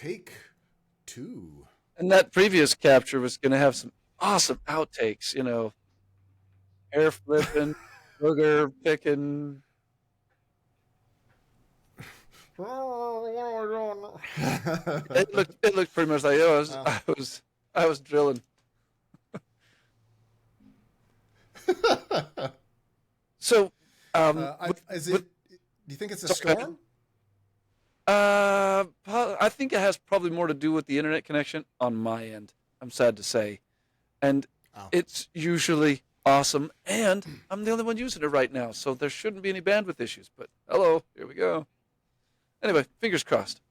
take two. And that previous capture was going to have some awesome outtakes, hair flipping, booger picking. It looked pretty much like I was drilling. So, Is with it? Do you think it's a sorry, storm? I think it has probably more to do with the internet connection on my end. I'm sad to say, and Oh, it's usually awesome, and I'm the only one using it right now, so there shouldn't be any bandwidth issues. But hello, here we go. Anyway, fingers crossed.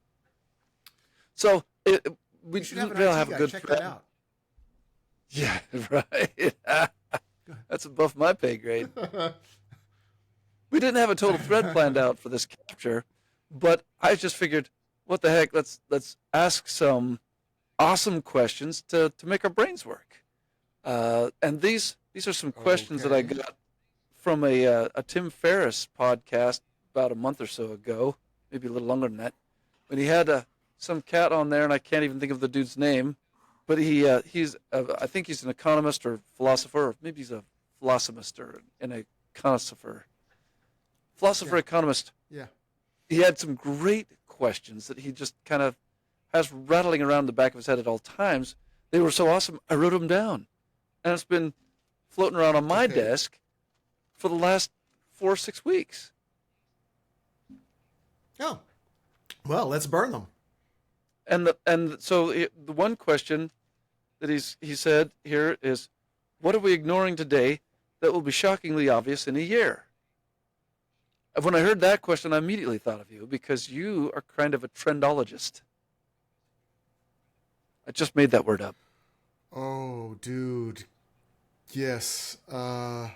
So we you should have didn't an really IT have a guy good check that thread. out. Yeah, right. That's above my pay grade. We didn't have a total thread planned out for this capture, but I just figured, what the heck? Let's ask some awesome questions to make our brains work. And these are some questions that I Okay. got from a Tim Ferriss podcast about a month or so ago, maybe a little longer than that, when he had some cat on there, and I can't even think of the dude's name, but he's I think he's an economist or philosopher, or maybe he's a philosophist or an econosopher, philosopher Yeah. economist. Yeah. He had some great questions that he just kind of has rattling around the back of his head at all times. They were so awesome, I wrote them down, and it's been floating around on my Okay. desk for the last 4 or 6 weeks. Oh, well, let's burn them. And so the one question that he said here is, what are we ignoring today that will be shockingly obvious in a year? And when I heard that question, I immediately thought of you because you are kind of a trendologist. I just made that word up. Oh, dude. Yes. I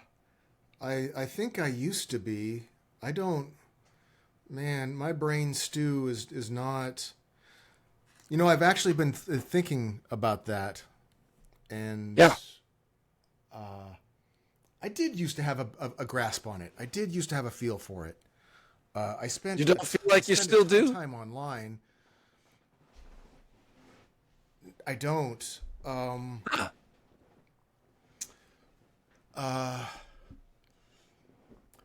think I used to be. I don't. Man, my brain stew is not. I've actually been thinking about that, and Yeah. I did used to have a grasp on it. I did used to have a feel for it. I You spent don't feel I like you spend a still ton of do? time online. I don't.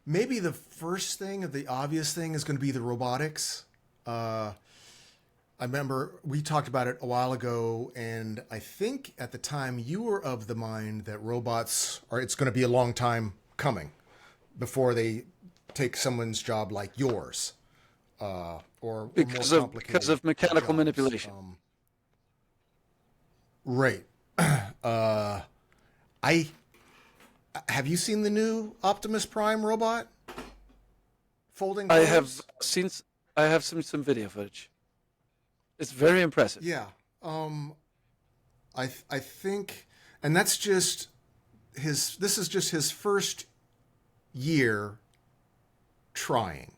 Maybe the first thing, the obvious thing, is going to be the robotics. I remember we talked about it a while ago, and I think at the time you were of the mind that robots are. It's going to be a long time coming before they take someone's job like yours, or more Because of complicated mechanical jobs. manipulation. Right. I have you seen the new Optimus Prime robot folding I have clothes? seen I have some video footage. It's very impressive. Yeah. I think, and that's just his. This is just his first year trying.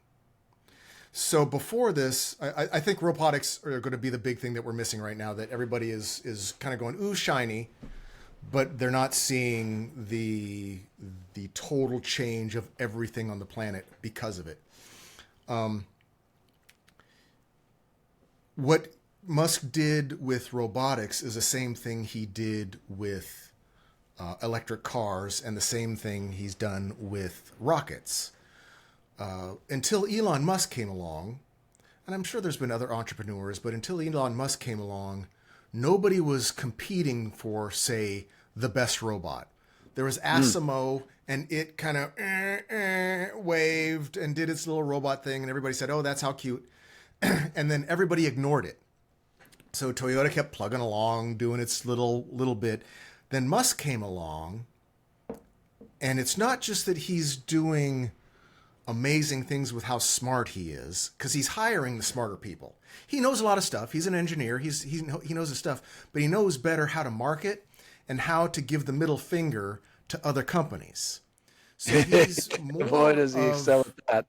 So before this, I think robotics are going to be the big thing that we're missing right now. That everybody is kind of going ooh shiny, but they're not seeing the total change of everything on the planet because of it. What Musk did with robotics is the same thing he did with electric cars, and the same thing he's done with rockets. Until Elon Musk came along, and I'm sure there's been other entrepreneurs, but until Elon Musk came along, nobody was competing for, say, the best robot. There was Asimo, and it kind of waved and did its little robot thing, and everybody said, "Oh, that's how cute," and then everybody ignored it. So Toyota kept plugging along, doing its little bit. Then Musk came along, and it's not just that he's doing amazing things with how smart he is, because he's hiring the smarter people. He knows a lot of stuff. He's an engineer. He knows his stuff, but he knows better how to market and how to give the middle finger to other companies. So he's Boy, more does he excel of. at that.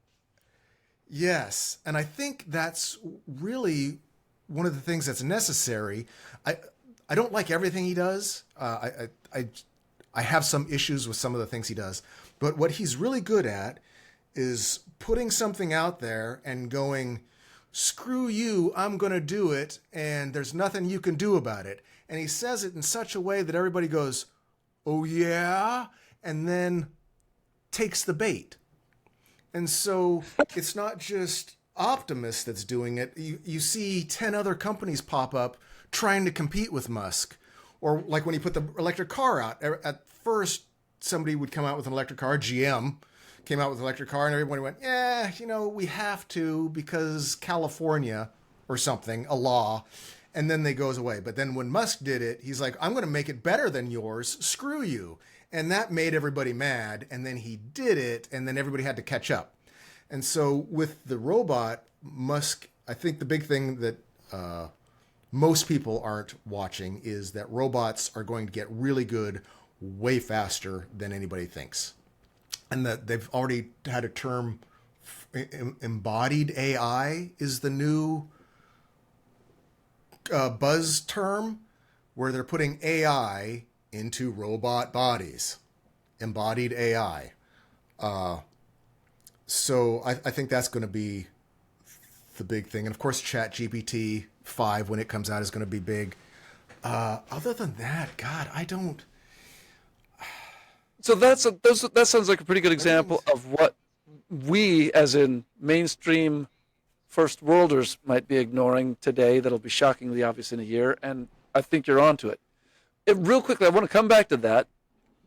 Yes, and I think that's really one of the things that's necessary. I don't like everything he does. I have some issues with some of the things he does, but what he's really good at is putting something out there and going, screw you, I'm going to do it, and there's nothing you can do about it. And he says it in such a way that everybody goes, oh yeah, and then takes the bait. And so it's not just Optimus that's doing it. You see 10 other companies pop up trying to compete with Musk. Or like when he put the electric car out, at first somebody would come out with an electric car, GM came out with an electric car, and everybody went, yeah, we have to because California or something, a law, and then they goes away. But then when Musk did it, he's like, I'm going to make it better than yours, screw you. And that made everybody mad, and then he did it, and then everybody had to catch up. And so with the robot, Musk, I think the big thing that most people aren't watching is that robots are going to get really good way faster than anybody thinks. And that they've already had a term, embodied AI is the new buzz term, where they're putting AI into robot bodies. Embodied AI. So I think that's going to be the big thing. And of course, ChatGPT 5, when it comes out, is going to be big. Other than that, God, I don't... So that sounds like a pretty good example of what we, as in mainstream first worlders, might be ignoring today. That'll be shockingly obvious in a year, and I think you're onto it. Real quickly, I want to come back to that,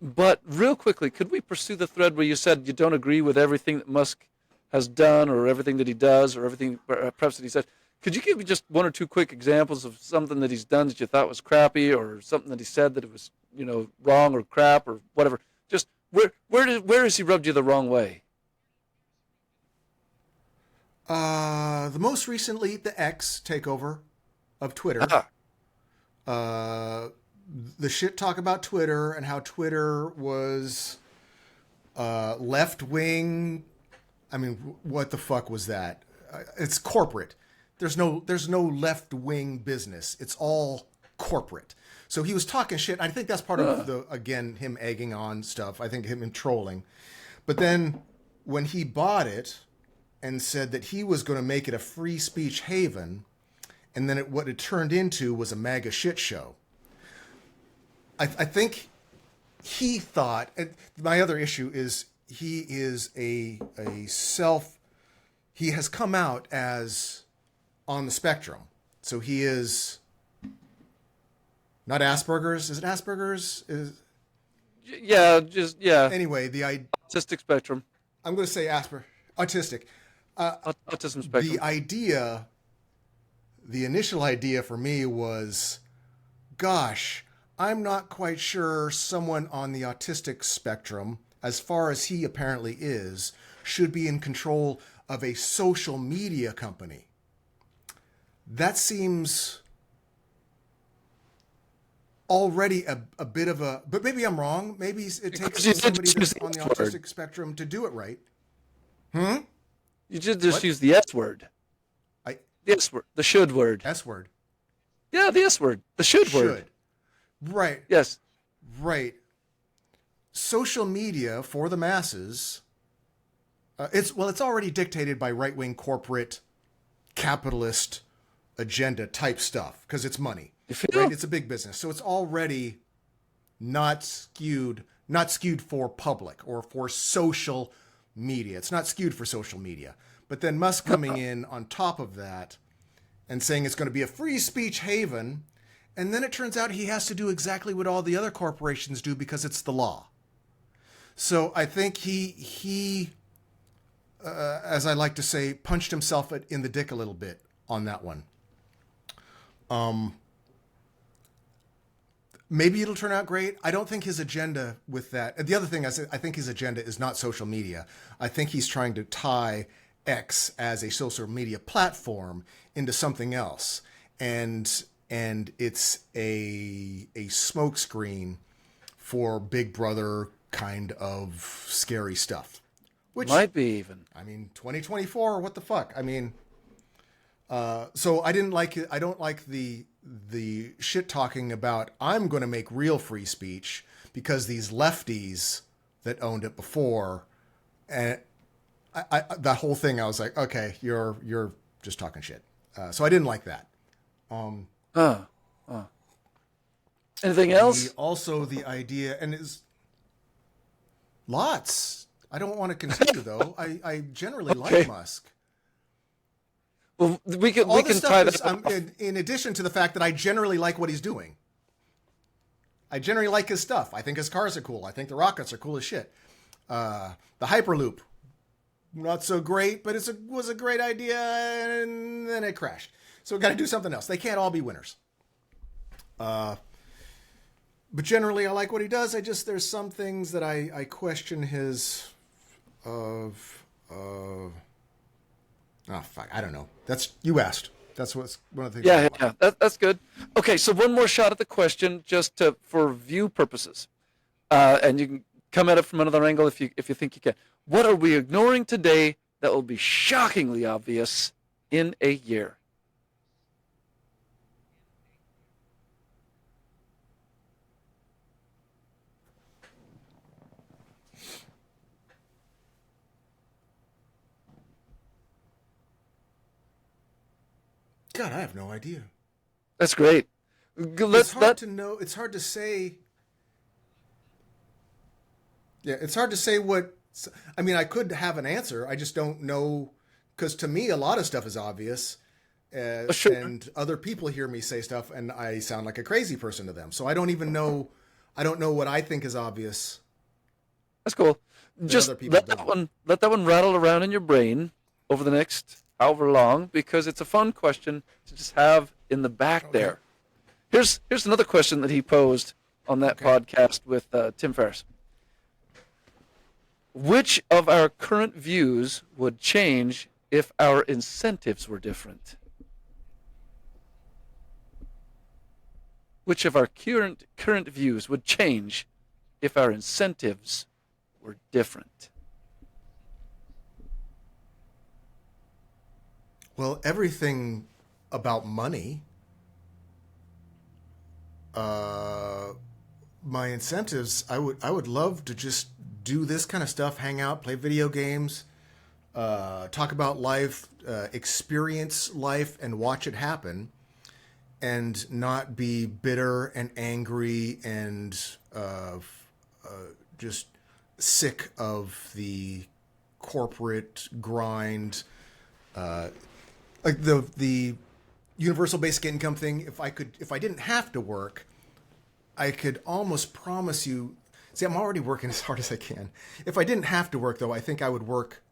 but real quickly, could we pursue the thread where you said you don't agree with everything that Musk has done, or everything that he does, or everything perhaps that he said? Could you give me just one or two quick examples of something that he's done that you thought was crappy, or something that he said that it was wrong or crap or whatever? Just where has he rubbed you the wrong way? The most recently, the X takeover of Twitter. The shit talk about Twitter and how Twitter was left wing. I mean, what the fuck was that? It's corporate. There's no left wing business. It's all corporate. So he was talking shit. I think that's part of him egging on stuff. I think him trolling. But then when he bought it and said that he was going to make it a free speech haven, and then what it turned into was a MAGA shit show. I think he thought, and my other issue is he is he has come out as on the spectrum. So he is not Asperger's. Is it Asperger's? Yeah. Anyway, the autistic spectrum. I'm going to say autistic. Autism spectrum. The initial idea for me was, gosh, I'm not quite sure someone on the autistic spectrum, as far as he apparently is, should be in control of a social media company. That seems already a bit of a... But maybe I'm wrong. Maybe it takes somebody that's on the autistic spectrum to do it right. You just use the S word. The S word. The should word. S word. Yeah, the S word. The should word. Right. Yes. Right. Social media for the masses, it's already dictated by right-wing corporate capitalist agenda type stuff because it's money. Right? It's a big business. So it's already not skewed for public or for social media. It's not skewed for social media. But then Musk coming in on top of that and saying it's going to be a free speech haven. And then it turns out he has to do exactly what all the other corporations do because it's the law. So I think he as I like to say, punched himself in the dick a little bit on that one. Maybe it'll turn out great. I don't think his agenda with that. The other thing I think his agenda is not social media. I think he's trying to tie X as a social media platform into something else. And it's a smokescreen for Big Brother kind of scary stuff. Which might be even. I mean, 2024, what the fuck? I mean, so I didn't like it. I don't like the shit talking about I'm going to make real free speech because these lefties that owned it before, and that whole thing, I was like, okay, you're just talking shit. So I didn't like that. Anything else? Also, the idea, and is lots. I don't want to continue though. I generally like Musk. Well, we can tie that. In addition to the fact that I generally like what he's doing. I generally like his stuff. I think his cars are cool. I think the rockets are cool as shit. The Hyperloop, not so great, but it was a great idea, and then it crashed. So we got to do something else. They can't all be winners. But generally, I like what he does. There's some things that I question his. Fuck, I don't know. You asked. That's what's one of the things. Yeah. That's good. Okay, so one more shot at the question, just for view purposes, and you can come at it from another angle if you think you can. What are we ignoring today that will be shockingly obvious in a year? God, I have no idea. That's great. It's hard to know. It's hard to say. Yeah, it's hard to say what. I mean, I could have an answer. I just don't know, because to me, a lot of stuff is obvious, Sure. and other people hear me say stuff, and I sound like a crazy person to them. So I don't even know. I don't know what I think is obvious. That's cool. Just let that one rattle around in your brain over the next however long, because it's a fun question to just have in the back there. Here's another question that he posed on that podcast with Tim Ferriss. Which of our current views would change if our incentives were different? Which of our current views would change if our incentives were different? Well, everything about money. My incentives, I would love to just do this kind of stuff, hang out, play video games, talk about life, experience life, and watch it happen, and not be bitter and angry and just sick of the corporate grind. Like the universal basic income thing. If I didn't have to work, I could almost promise you. See, I'm already working as hard as I can. If I didn't have to work, though, I think I would work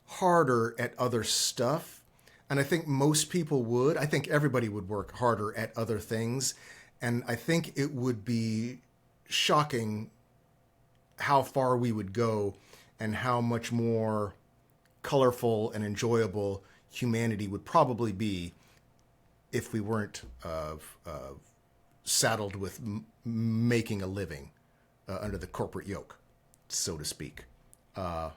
harder at other stuff. And I think most people would. I think everybody would work harder at other things. And I think it would be shocking how far we would go and how much more colorful and enjoyable humanity would probably be if we weren't saddled with making a living under the corporate yoke, so to speak. Do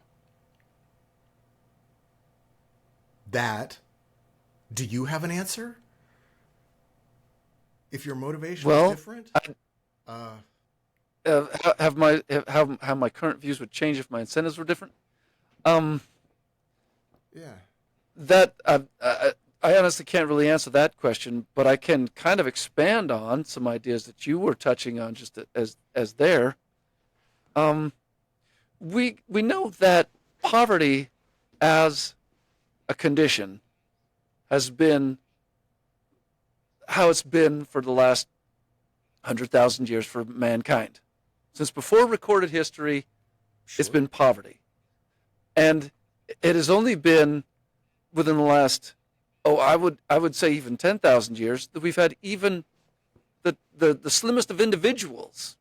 you have an answer? If your motivation is different? How my current views would change if my incentives were different? Yeah. That I honestly can't really answer that question, but I can kind of expand on some ideas that you were touching on just as there. We know that poverty as a condition has been how it's been for the last 100,000 years for mankind. Since before recorded history, It's been poverty. And it has only been within the last, I would say even 10,000 years, that we've had even the slimmest of individuals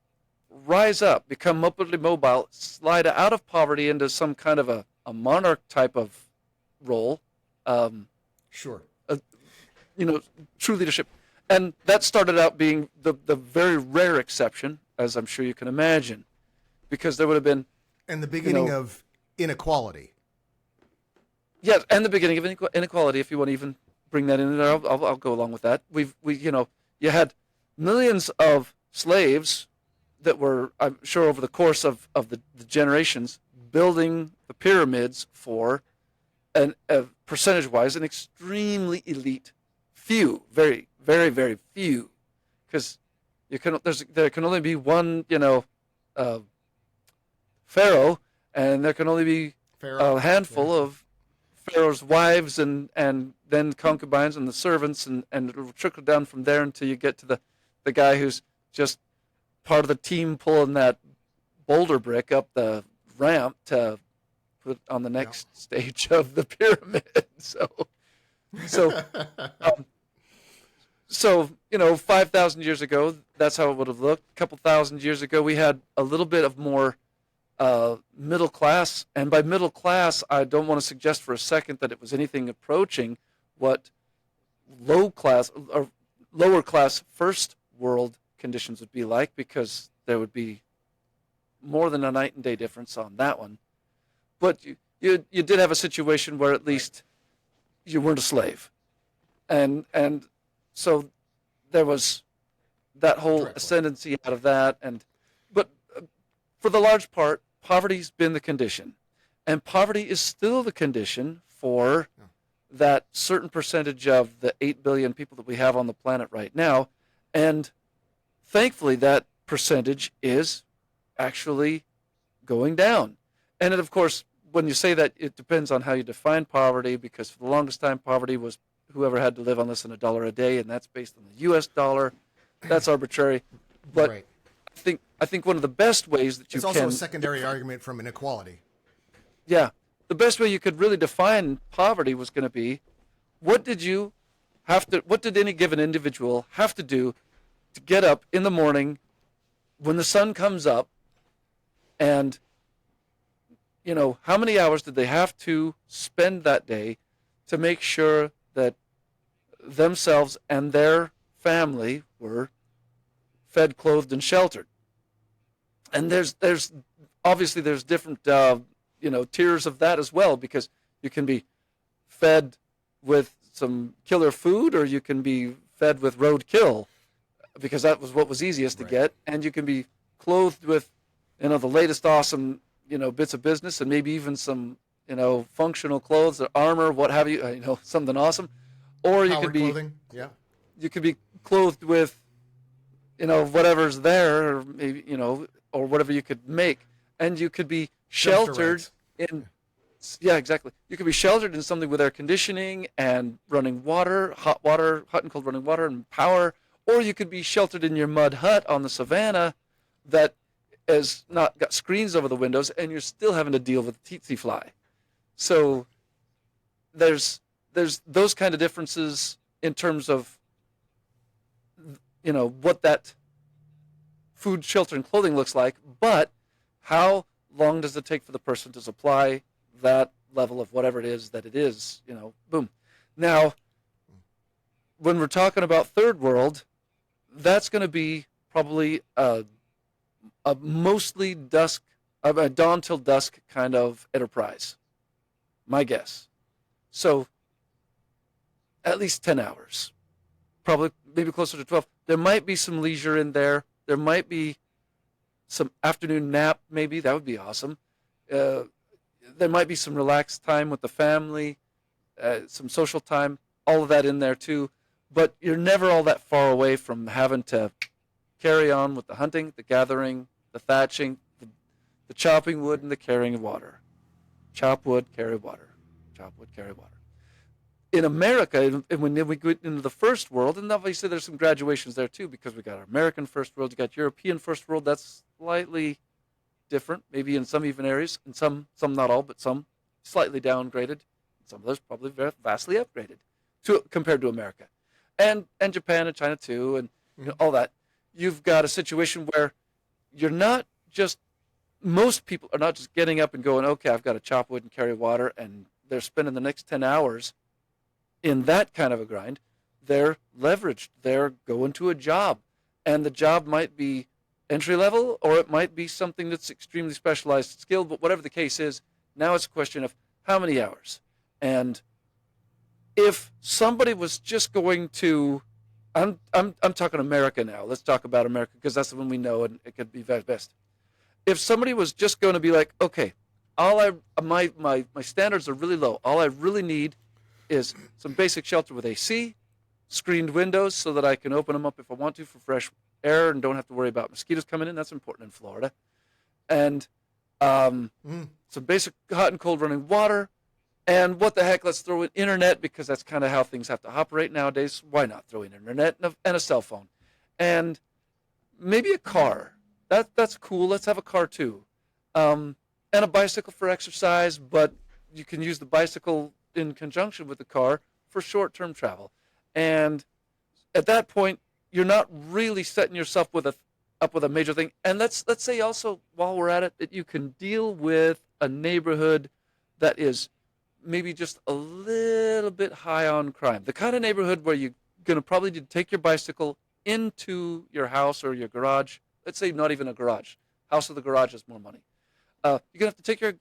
rise up, become upwardly mobile, slide out of poverty into some kind of a monarch type of role. Sure. True leadership. And that started out being the very rare exception, as I'm sure you can imagine, because there would have been... And the beginning of inequality. Yes, and the beginning of inequality, if you want to even bring that in there, I'll go along with that. You had millions of slaves that were, I'm sure, over the course of the generations, building the pyramids for percentage-wise, an extremely elite few, very, very, very few, because there can only be one, pharaoh, and there can only be Pharaoh. a handful of pharaoh's wives and then concubines and the servants, and it'll trickle down from there until you get to the guy who's just part of the team pulling that boulder brick up the ramp to put on the next stage of the pyramid. So, um, 5,000 years ago, that's how it would have looked. A couple thousand years ago, we had a little bit of more middle class. And by middle class, I don't want to suggest for a second that it was anything approaching what low class or lower class first world conditions would be like, because there would be more than a night and day difference on that one. But you did have a situation where at least you weren't a slave. And so there was that whole ascendancy out of that. But for the large part, poverty's been the condition. And poverty is still the condition for that certain percentage of the 8 billion people that we have on the planet right now. And thankfully, that percentage is actually going down. And of course, when you say that, it depends on how you define poverty, because for the longest time, poverty was whoever had to live on less than $1 a day, and that's based on the U.S. dollar. That's arbitrary. But Right. I think one of the best ways that you It's also a secondary argument from inequality. Yeah, the best way you could really define poverty was going to be, what did any given individual have to do to get up in the morning when the sun comes up, and how many hours did they have to spend that day to make sure that themselves and their family were fed, clothed, and sheltered? And there's obviously there's different tiers of that as well, because you can be fed with some killer food, or you can be fed with roadkill, because that was what was easiest to get, and you can be clothed with the latest awesome bits of business, and maybe even some functional clothes or armor, what have you, something awesome. Or you could be clothing. Yeah. You could be clothed with whatever's there, or maybe or whatever you could make, and you could be sheltered in exactly. You could be sheltered in something with air conditioning and running water, hot and cold running water and power. Or you could be sheltered in your mud hut on the savannah that has not got screens over the windows, and you're still having to deal with tsetse fly. So there's those kind of differences in terms of what that food, shelter, and clothing looks like, but how long does it take for the person to supply that level of whatever it is that it is, boom. Now, when we're talking about third world, that's going to be probably a mostly dawn till dusk kind of enterprise, my guess. So at least 10 hours, probably maybe closer to 12. There might be some leisure in there. There might be some afternoon nap, maybe. That would be awesome. There might be some relaxed time with the family, some social time, all of that in there too. But you're never all that far away from having to carry on with the hunting, the gathering, the thatching, the chopping wood, and the carrying of water. Chop wood, carry water. Chop wood, carry water. In America, and when we get into the first world, and obviously there's some graduations there too, because we got our American first world, you got European first world. That's slightly different, maybe in some even areas, and some not all, but some slightly downgraded. Some of those probably very vastly upgraded compared to America, and Japan and China too, and all that. You've got a situation where most people are not just getting up and going, okay, I've got to chop wood and carry water, and they're spending the next 10 hours in that kind of a grind. They're leveraged. They're going to a job, and the job might be entry level, or it might be something that's extremely specialized skill, but whatever the case is, now it's a question of how many hours. And if somebody was just going to, I'm talking America now. Let's talk about America, because that's the one we know, and it could be best. If somebody was just going to be like, okay, my standards are really low. All I really need is some basic shelter with AC, screened windows so that I can open them up if I want to for fresh air and don't have to worry about mosquitoes coming in. That's important in Florida. And some basic hot and cold running water. And what the heck, let's throw in internet because that's kind of how things have to operate nowadays. Why not throw in internet and a cell phone? And maybe a car. That's cool. Let's have a car too. And a bicycle for exercise, but you can use the bicycle in conjunction with the car for short-term travel. And at that point, you're not really setting yourself up with a major thing. And let's say also, while we're at it, that you can deal with a neighborhood that is maybe just a little bit high on crime. The kind of neighborhood where you're going to probably take your bicycle into your house or your garage. Let's say not even a garage. House or the garage is more money. You're going to have to take your,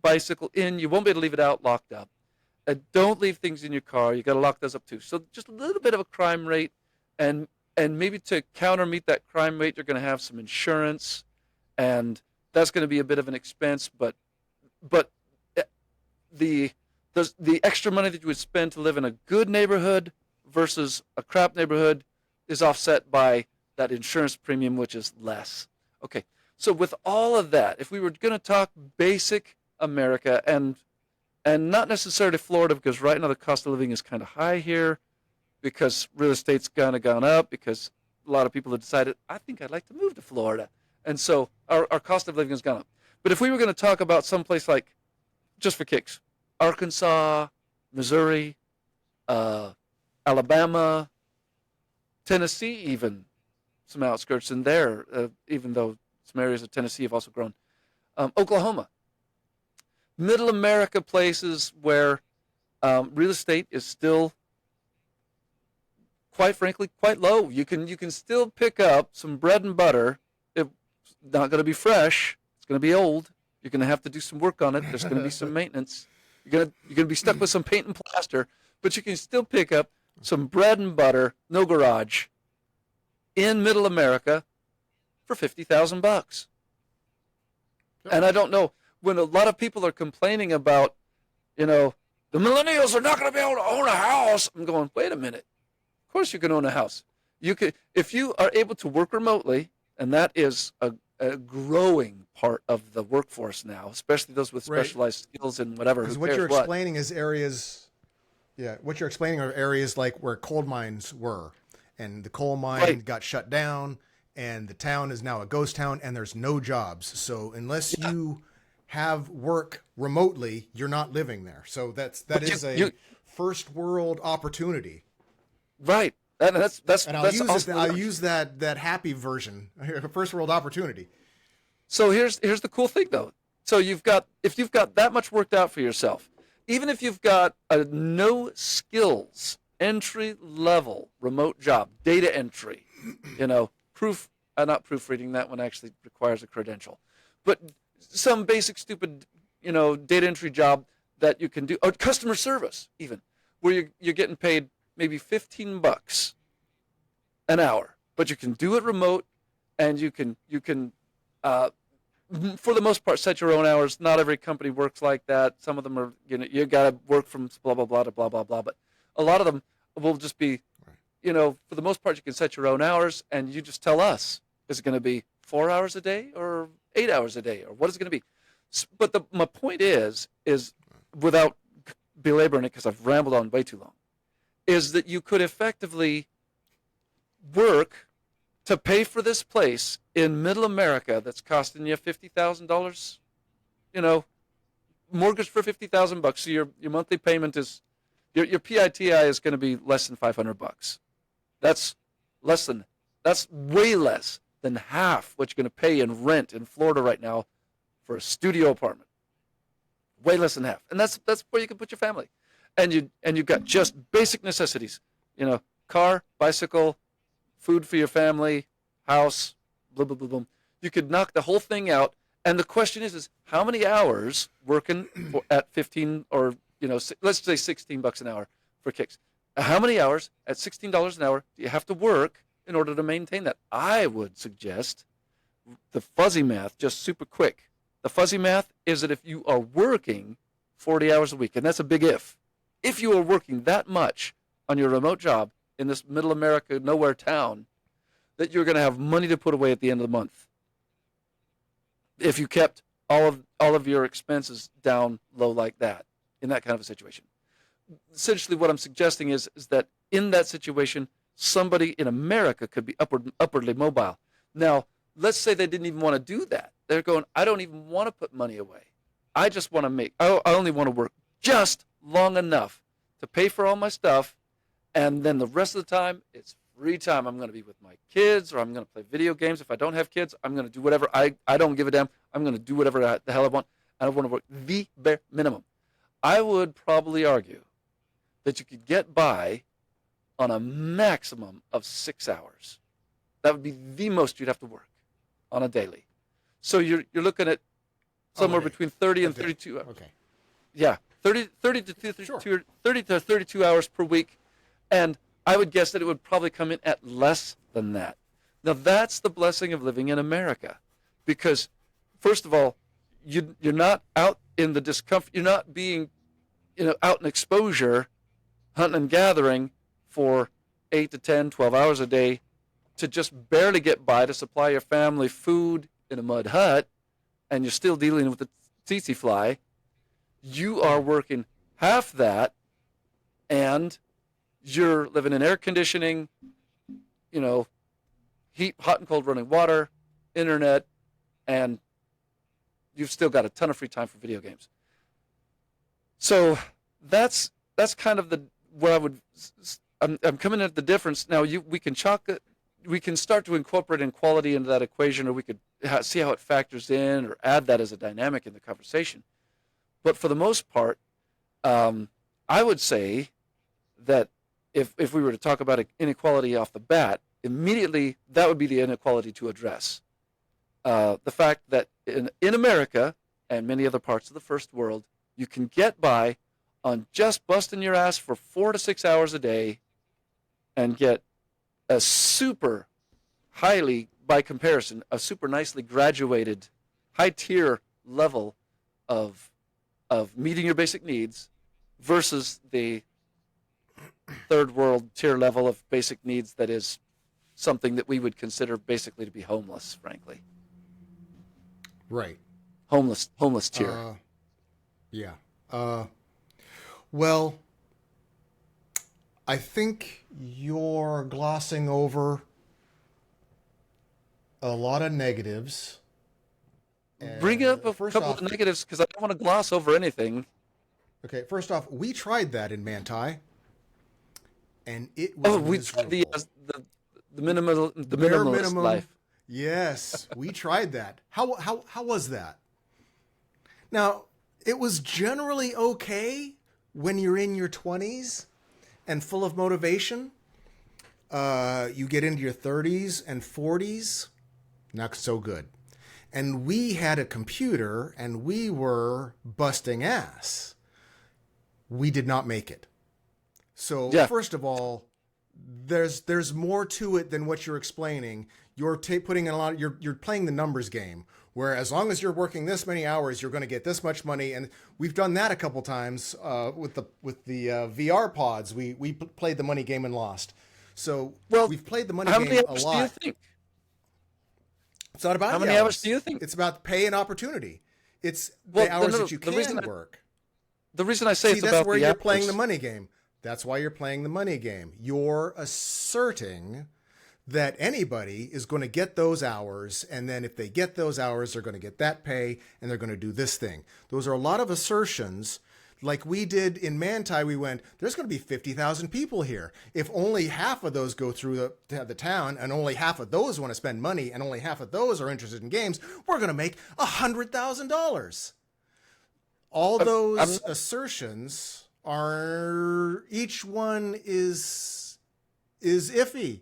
bicycle in. You won't be able to leave it out locked up. Don't leave things in your car. You got to lock those up too. So just a little bit of a crime rate, and maybe to meet that crime rate, you're going to have some insurance, and that's going to be a bit of an expense. But the extra money that you would spend to live in a good neighborhood versus a crap neighborhood is offset by that insurance premium, which is less. Okay, so with all of that, if we were going to talk basic America and not necessarily Florida, because right now the cost of living is kind of high here because real estate's kind of gone up because a lot of people have decided, I think I'd like to move to Florida. And so our cost of living has gone up. But if we were going to talk about someplace like, just for kicks, Arkansas, Missouri, Alabama, Tennessee even, some outskirts in there, even though some areas of Tennessee have also grown. Oklahoma. Middle America places where real estate is still, quite frankly, quite low. You can still pick up some bread and butter. It's not going to be fresh. It's going to be old. You're going to have to do some work on it. There's going to be some maintenance. You're going to be stuck with some paint and plaster, but you can still pick up some bread and butter, no garage, in Middle America for $50,000. And I don't know, when a lot of people are complaining about, the millennials are not going to be able to own a house. I'm going, wait a minute. Of course you can own a house. You could, if you are able to work remotely, and that is a growing part of the workforce now, especially those with specialized skills and whatever. Because what you're explaining is areas, what you're explaining are areas like where coal mines were, and the coal mine got shut down, and the town is now a ghost town, and there's no jobs. So unless you have work remotely, you're not living there. So that is a first world opportunity. Right. That's I'll use that happy version, first world opportunity. So here's the cool thing though. So if you've got that much worked out for yourself, even if you've got a no skills entry level remote job, data entry, not proofreading, that one actually requires a credential, but some basic stupid, data entry job that you can do, or customer service even, where you're getting paid maybe $15 an hour, but you can do it remote, and you can for the most part set your own hours. Not every company works like that. Some of them are, you got to work from blah blah blah to blah blah blah, but a lot of them will just be, for the most part you can set your own hours, and you just tell us, is it going to be 4 hours a day or 8 hours a day, or what is it going to be? But my point is without belaboring it, because I've rambled on way too long, is that you could effectively work to pay for this place in Middle America that's costing you $50,000, mortgage for $50,000. So your monthly payment is, your PITI is going to be less than $500. That's way less than half what you're going to pay in rent in Florida right now for a studio apartment. Way less than half, and that's where you can put your family. And you've got just basic necessities, car, bicycle, food for your family, house, blah, blah, blah, blah. You could knock the whole thing out. And the question is how many hours working at 15 or, let's say $16 an hour for kicks. How many hours at $16 an hour do you have to work in order to maintain that? I would suggest the fuzzy math, just super quick, The fuzzy math is that if you are working 40 hours a week, and that's a big if you are working that much on your remote job in this middle America nowhere town, that you're going to have money to put away at the end of the month. If you kept all of your expenses down low like that, in that kind of a situation. Essentially what I'm suggesting is that in that situation, somebody in America could be upwardly mobile. Now, let's say they didn't even want to do that. They're going, I don't even want to put money away. I just want to I only want to work just long enough to pay for all my stuff, and then the rest of the time, it's free time. I'm going to be with my kids, or I'm going to play video games. If I don't have kids, I'm going to do whatever. I don't give a damn. I'm going to do whatever the hell I want. I want to work the bare minimum. I would probably argue that you could get by on a maximum of 6 hours. That would be the most you'd have to work on a daily. So you're looking at somewhere between 30 and 32 hours. Okay. Yeah, 30 to 32 hours per week. And I would guess that it would probably come in at less than that. Now, that's the blessing of living in America. Because, first of all, you're not out in the discomfort. You're not being, out in exposure, hunting and gathering for 8 to 10, 12 hours a day to just barely get by to supply your family food in a mud hut, and you're still dealing with the tsetse fly. You are working half that, and you're living in air conditioning, heat, hot and cold running water, internet, and you've still got a ton of free time for video games. So that's kind of where I'm coming at the difference. Now we can start to incorporate inequality into that equation, or we could see how it factors in, or add that as a dynamic in the conversation. But for the most part, I would say that if we were to talk about inequality off the bat, immediately that would be the inequality to address. The fact that in America and many other parts of the first world, you can get by on just busting your ass for 4 to 6 hours a day and get a super highly, by comparison, a super nicely graduated, high-tier level of meeting your basic needs versus the third world tier level of basic needs that is something that we would consider basically to be homeless, frankly. Right. Homeless tier. Yeah. Well, I think you're glossing over a lot of negatives. Bring up a couple of negatives, because I don't want to gloss over anything. Okay, first off, we tried that in Manti, and it was we tried the minimalist life. Yes, we tried that. How was that? Now, it was generally okay when you're in your 20s and full of motivation. You get into your 30s and 40s, not so good. And we had a computer, and we were busting ass. We did not make it. So First of all, there's more to it than what you're explaining. You're putting in a lot. You're playing the numbers game, where as long as you're working this many hours, you're going to get this much money. And we've done that a couple times with the VR pods. We played the money game and lost. So we've played the money game a lot. How many hours do you think? It's not about how many hours do you think? It's about pay and opportunity. It's the hours that you can work. The reason I say it's about the hours. That's where you're playing the money game. That's why you're playing the money game. You're asserting that anybody is going to get those hours, and then if they get those hours, they're going to get that pay, and they're going to do this thing. Those are a lot of assertions. Like we did in Manti, we went, there's going to be 50,000 people here. If only half of those go through the town, and only half of those want to spend money, and only half of those are interested in games, we're going to make $100,000. All those assertions are, each one is iffy.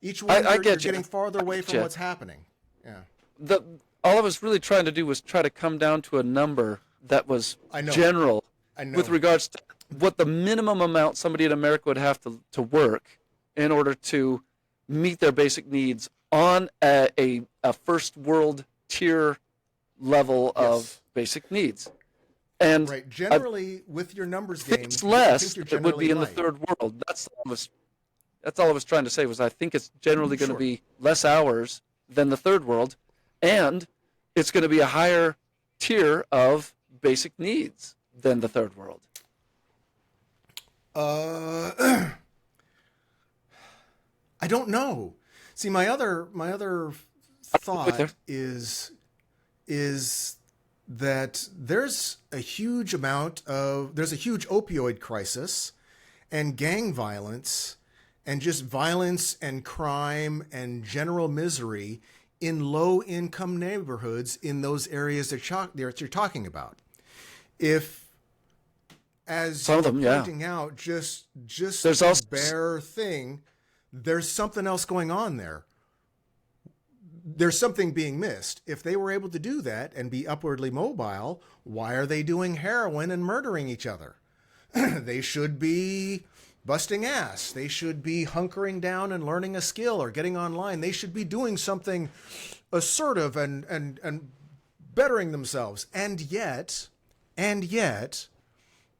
Each one you're getting farther away from what's happening. Yeah. All I was really trying to do was try to come down to a number that was general with regards to what the minimum amount somebody in America would have to work in order to meet their basic needs on a first world tier level of basic needs. And right. Generally, with your numbers game, it's I less think you're it would be in generally the third world. That's all I was trying to say was I think it's generally going to Sure. be less hours than the third world, and it's going to be a higher tier of basic needs than the third world. I don't know. See, my other thought is that there's a huge opioid crisis and gang violence and just violence and crime and general misery in low-income neighborhoods in those areas that you're talking about. If, as some of them, pointing out, just there's the also bare thing, there's something else going on there. There's something being missed. If they were able to do that and be upwardly mobile, why are they doing heroin and murdering each other? They should be busting ass. They should be hunkering down and learning a skill or getting online. They should be doing something assertive and bettering themselves. And yet,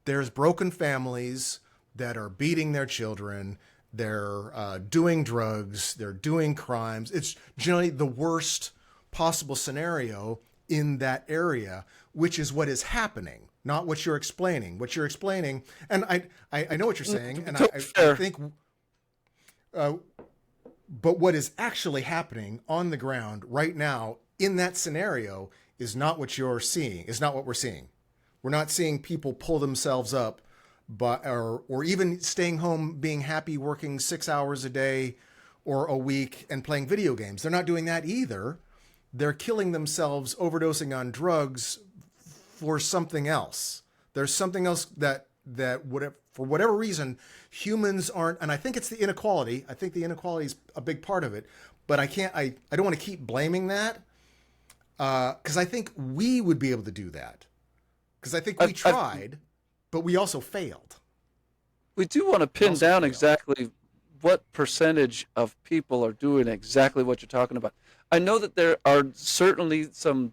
there's broken families that are beating their children. They're doing drugs. They're doing crimes. It's generally the worst possible scenario in that area, which is what is happening, not what you're explaining. What you're explaining, and I know what you're saying, and I think, but what is actually happening on the ground right now in that scenario is not what you're seeing. Is not what we're seeing. We're not seeing people pull themselves up, or even staying home, being happy, working 6 hours a day or a week and playing video games. They're not doing that either. They're killing themselves, overdosing on drugs for something else. There's something else that for whatever reason, humans aren't, and I think it's the inequality. I think the inequality is a big part of it, but I don't want to keep blaming that, because I think we would be able to do that. Because I think we tried, but we also failed. We do want to pin down exactly what percentage of people are doing exactly what you're talking about. I know that there are certainly some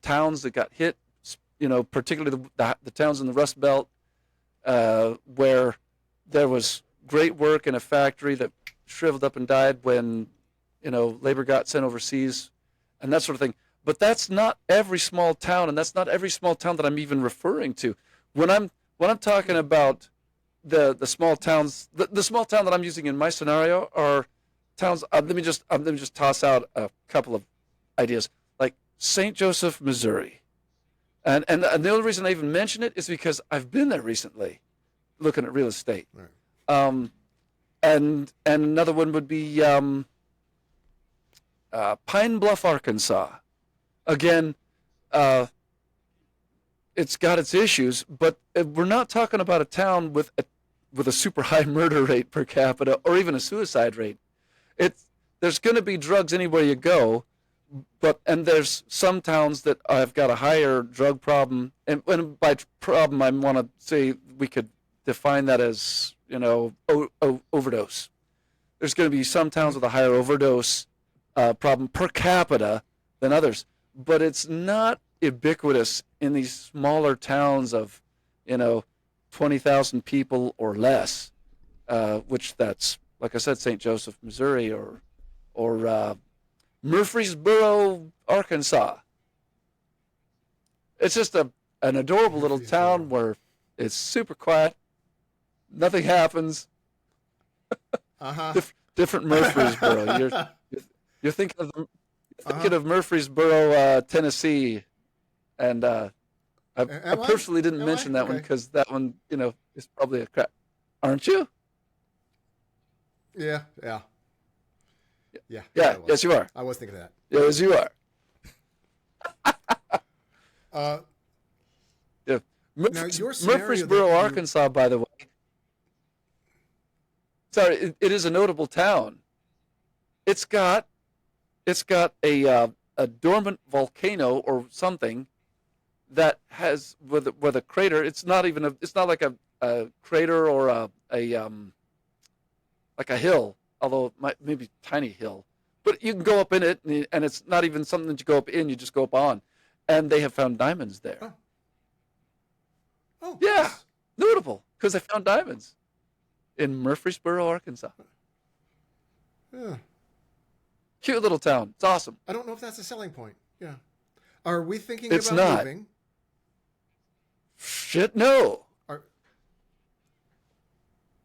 towns that got hit, particularly the towns in the Rust Belt, where there was great work in a factory that shriveled up and died when, labor got sent overseas and that sort of thing. But that's not every small town, and that's not every small town that I'm even referring to. When I'm talking about the small towns, the small town that I'm using in my scenario are towns. Let me just toss out a couple of ideas, like St. Joseph, Missouri, and the only reason I even mention it is because I've been there recently, looking at real estate. Right. And another one would be Pine Bluff, Arkansas. Again, it's got its issues, but we're not talking about a town with a super high murder rate per capita or even a suicide rate. There's going to be drugs anywhere you go, and there's some towns that have got a higher drug problem, and by problem I want to say we could define that as overdose. There's going to be some towns with a higher overdose problem per capita than others. But it's not ubiquitous in these smaller towns of, 20,000 people or less, which that's, like I said, St. Joseph, Missouri, or Murfreesboro, Arkansas. It's just an adorable little town where it's super quiet, nothing happens. Different Murfreesboro. You're thinking of the. Thinking of Murfreesboro, Tennessee, and I personally didn't mention that one because that one, is probably a crap. Aren't you? Yeah. Yes, you are. I was thinking of that. Yes, you are. Yeah. Now, your scenario Murfreesboro, Arkansas, by the way. Sorry, it is a notable town. It's got a dormant volcano or something that has with a crater. It's not like a crater or like a hill, although it might maybe a tiny hill. But you can go up in it, and it's not even something that you go up in. You just go up on, and they have found diamonds there. Oh. Oh. Yeah, Nice. notable, because they found diamonds in Murfreesboro, Arkansas. Yeah. Cute little town. It's awesome. I don't know if that's a selling point. Yeah. Are we thinking It's about not. moving? Shit, no. Are...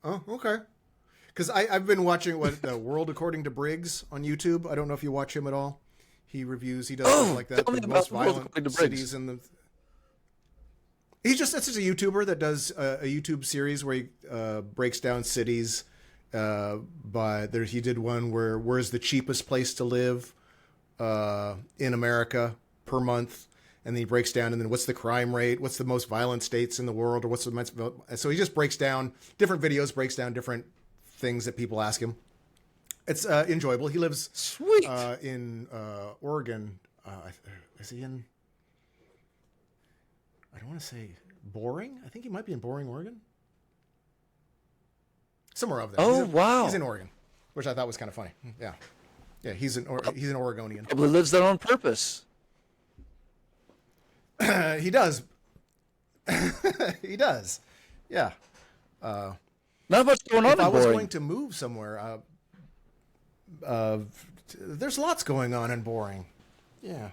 Oh, okay. Because I've been watching the World According to Briggs on YouTube. I don't know if you watch him at all. He reviews. He does stuff like that. Tell me The about most the World violent According to cities Briggs. in the. That's just a YouTuber that does a YouTube series where he breaks down cities. He did one where's the cheapest place to live in America per month, and then he breaks down, and then what's the crime rate, what's the most violent states in the world, or what's the most. So he just breaks down different videos, breaks down different things that people ask him. It's enjoyable. He lives Sweet. in Oregon. Is he in? I don't want to say Boring. I think he might be in Boring, Oregon. Somewhere over there. Oh, wow. He's in Oregon, which I thought was kind of funny. Yeah, yeah. He's an Oregonian. Probably lives there on purpose. He does. He does. Yeah. Not much going on If in I was Boring. going to move somewhere, there's lots going on in Boring. Yeah.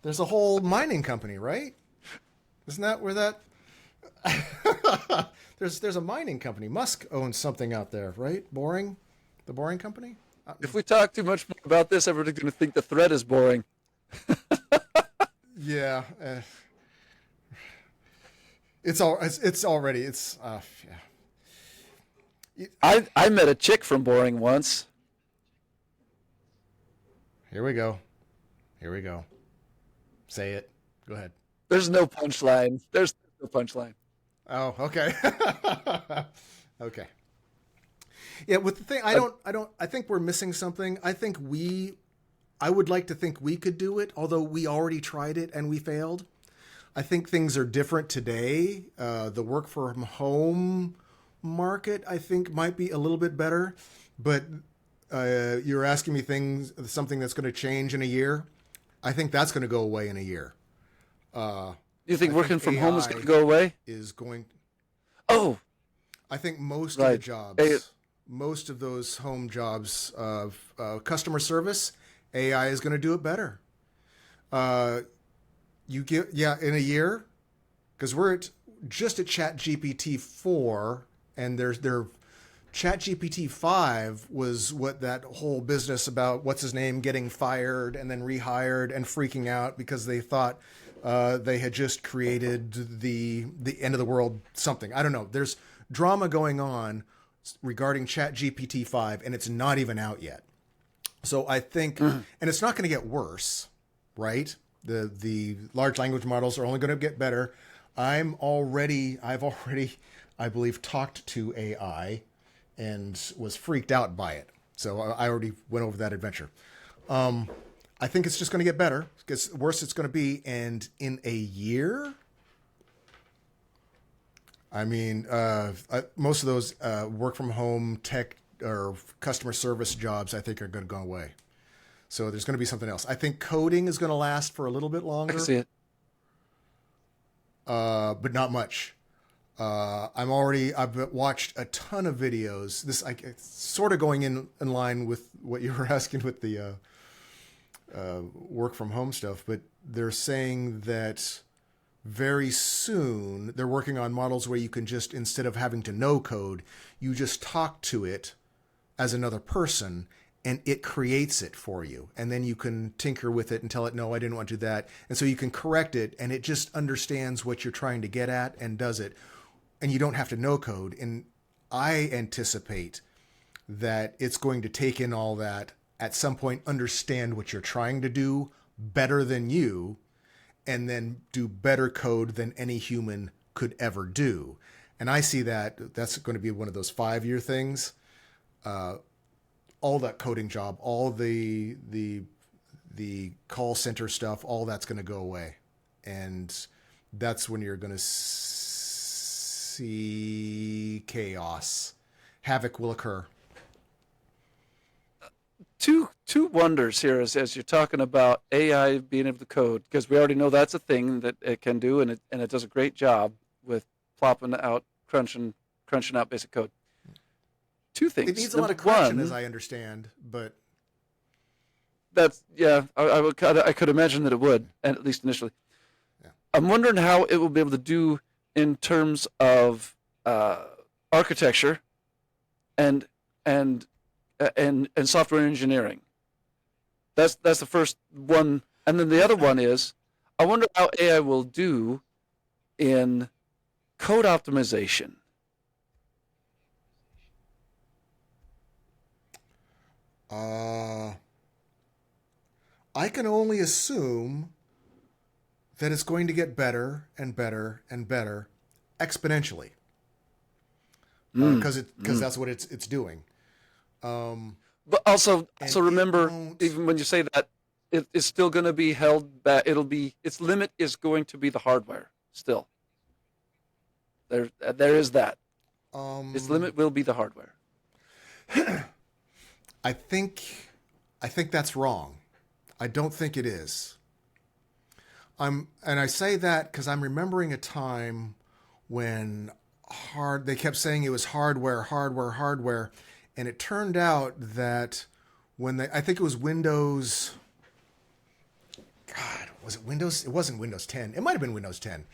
There's a whole mining company, right? Isn't that where that? There's a mining company. Musk owns something out there, right? Boring, the Boring Company. If we talk too much more about this, everybody's going to think the thread is boring. Yeah. It's already yeah. I met a chick from Boring once. Here we go. Say it. Go ahead. There's no punchline. There's no punchline. Oh, okay. Okay. Yeah, with the thing, I think we're missing something. I would like to think we could do it, although we already tried it and we failed. I think things are different today. The work from home market, I think, might be a little bit better, but you're asking me something that's going to change in a year. I think that's going to go away in a year. You think working from home is AI going to go away? Is going. Oh, I think most of the jobs, most of those home jobs of customer service, AI is going to do it better. In a year, because we're just at ChatGPT 4, and their ChatGPT 5 was what that whole business about what's his name getting fired and then rehired and freaking out because they thought they had just created the end of the world something. I don't know. There's drama going on regarding ChatGPT 5, and it's not even out yet. So I think, and it's not going to get worse, right? The large language models are only going to get better. I've already, I believe, talked to AI and was freaked out by it. So I already went over that adventure. I think it's just going to get better. Because worse it's going to be. And in a year, I mean, most of those work from home tech or customer service jobs, I think, are going to go away. So there's going to be something else. I think coding is going to last for a little bit longer. I can see it. But not much. I've watched a ton of videos. It's sort of going in line with what you were asking with the work from home stuff, but they're saying that very soon they're working on models where you can just, instead of having to know code, you just talk to it as another person and it creates it for you. And then you can tinker with it and tell it, no, I didn't want to do that. And so you can correct it and it just understands what you're trying to get at and does it. And you don't have to know code. And I anticipate that it's going to take in all that, at some point understand what you're trying to do better than you, and then do better code than any human could ever do. And I see that's going to be one of those 5-year things. All that coding job, all the call center stuff, all that's going to go away. And that's when you're going to see chaos. Havoc will occur. Two two wonders here as you're talking about AI being able to code, because we already know that's a thing that it can do, and it does a great job with plopping out, crunching out basic code. Two things. It needs a lot of Number correction, one, as I understand, but that's I could imagine that it would, and at least initially. yeah. I'm wondering how it will be able to do in terms of architecture and software engineering. That's the first one, and then the other one is, I wonder how AI will do in code optimization. I can only assume that it's going to get better and better and better exponentially, because that's what it's doing. But also remember, even when you say that, it is still going to be held back. Its limit is going to be the hardware. Still, there is that. Its limit will be the hardware. I think that's wrong. I don't think it is. And I say that because I'm remembering a time when they kept saying it was hardware, and it turned out that I think it was Windows. God, was it Windows? It wasn't Windows 10. It might have been Windows 10.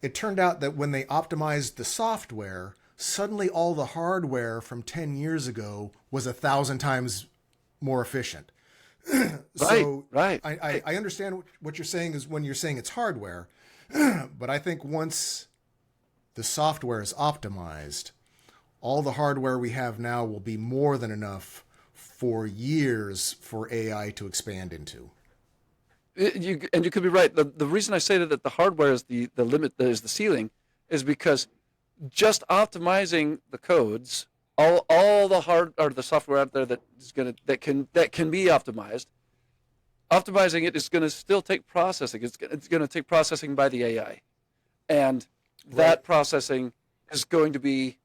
It turned out that when they optimized the software, suddenly all the hardware from 10 years ago was 1,000 times more efficient. Right. I understand what you're saying is when you're saying it's hardware, but I think once the software is optimized, all the hardware we have now will be more than enough for years for AI to expand into. You could be right. The reason I say that the hardware is the limit, is the ceiling, is because just optimizing the codes, all the software out there that can be optimized. Optimizing it is going to still take processing. It's going to take processing by the AI, and that processing is going to be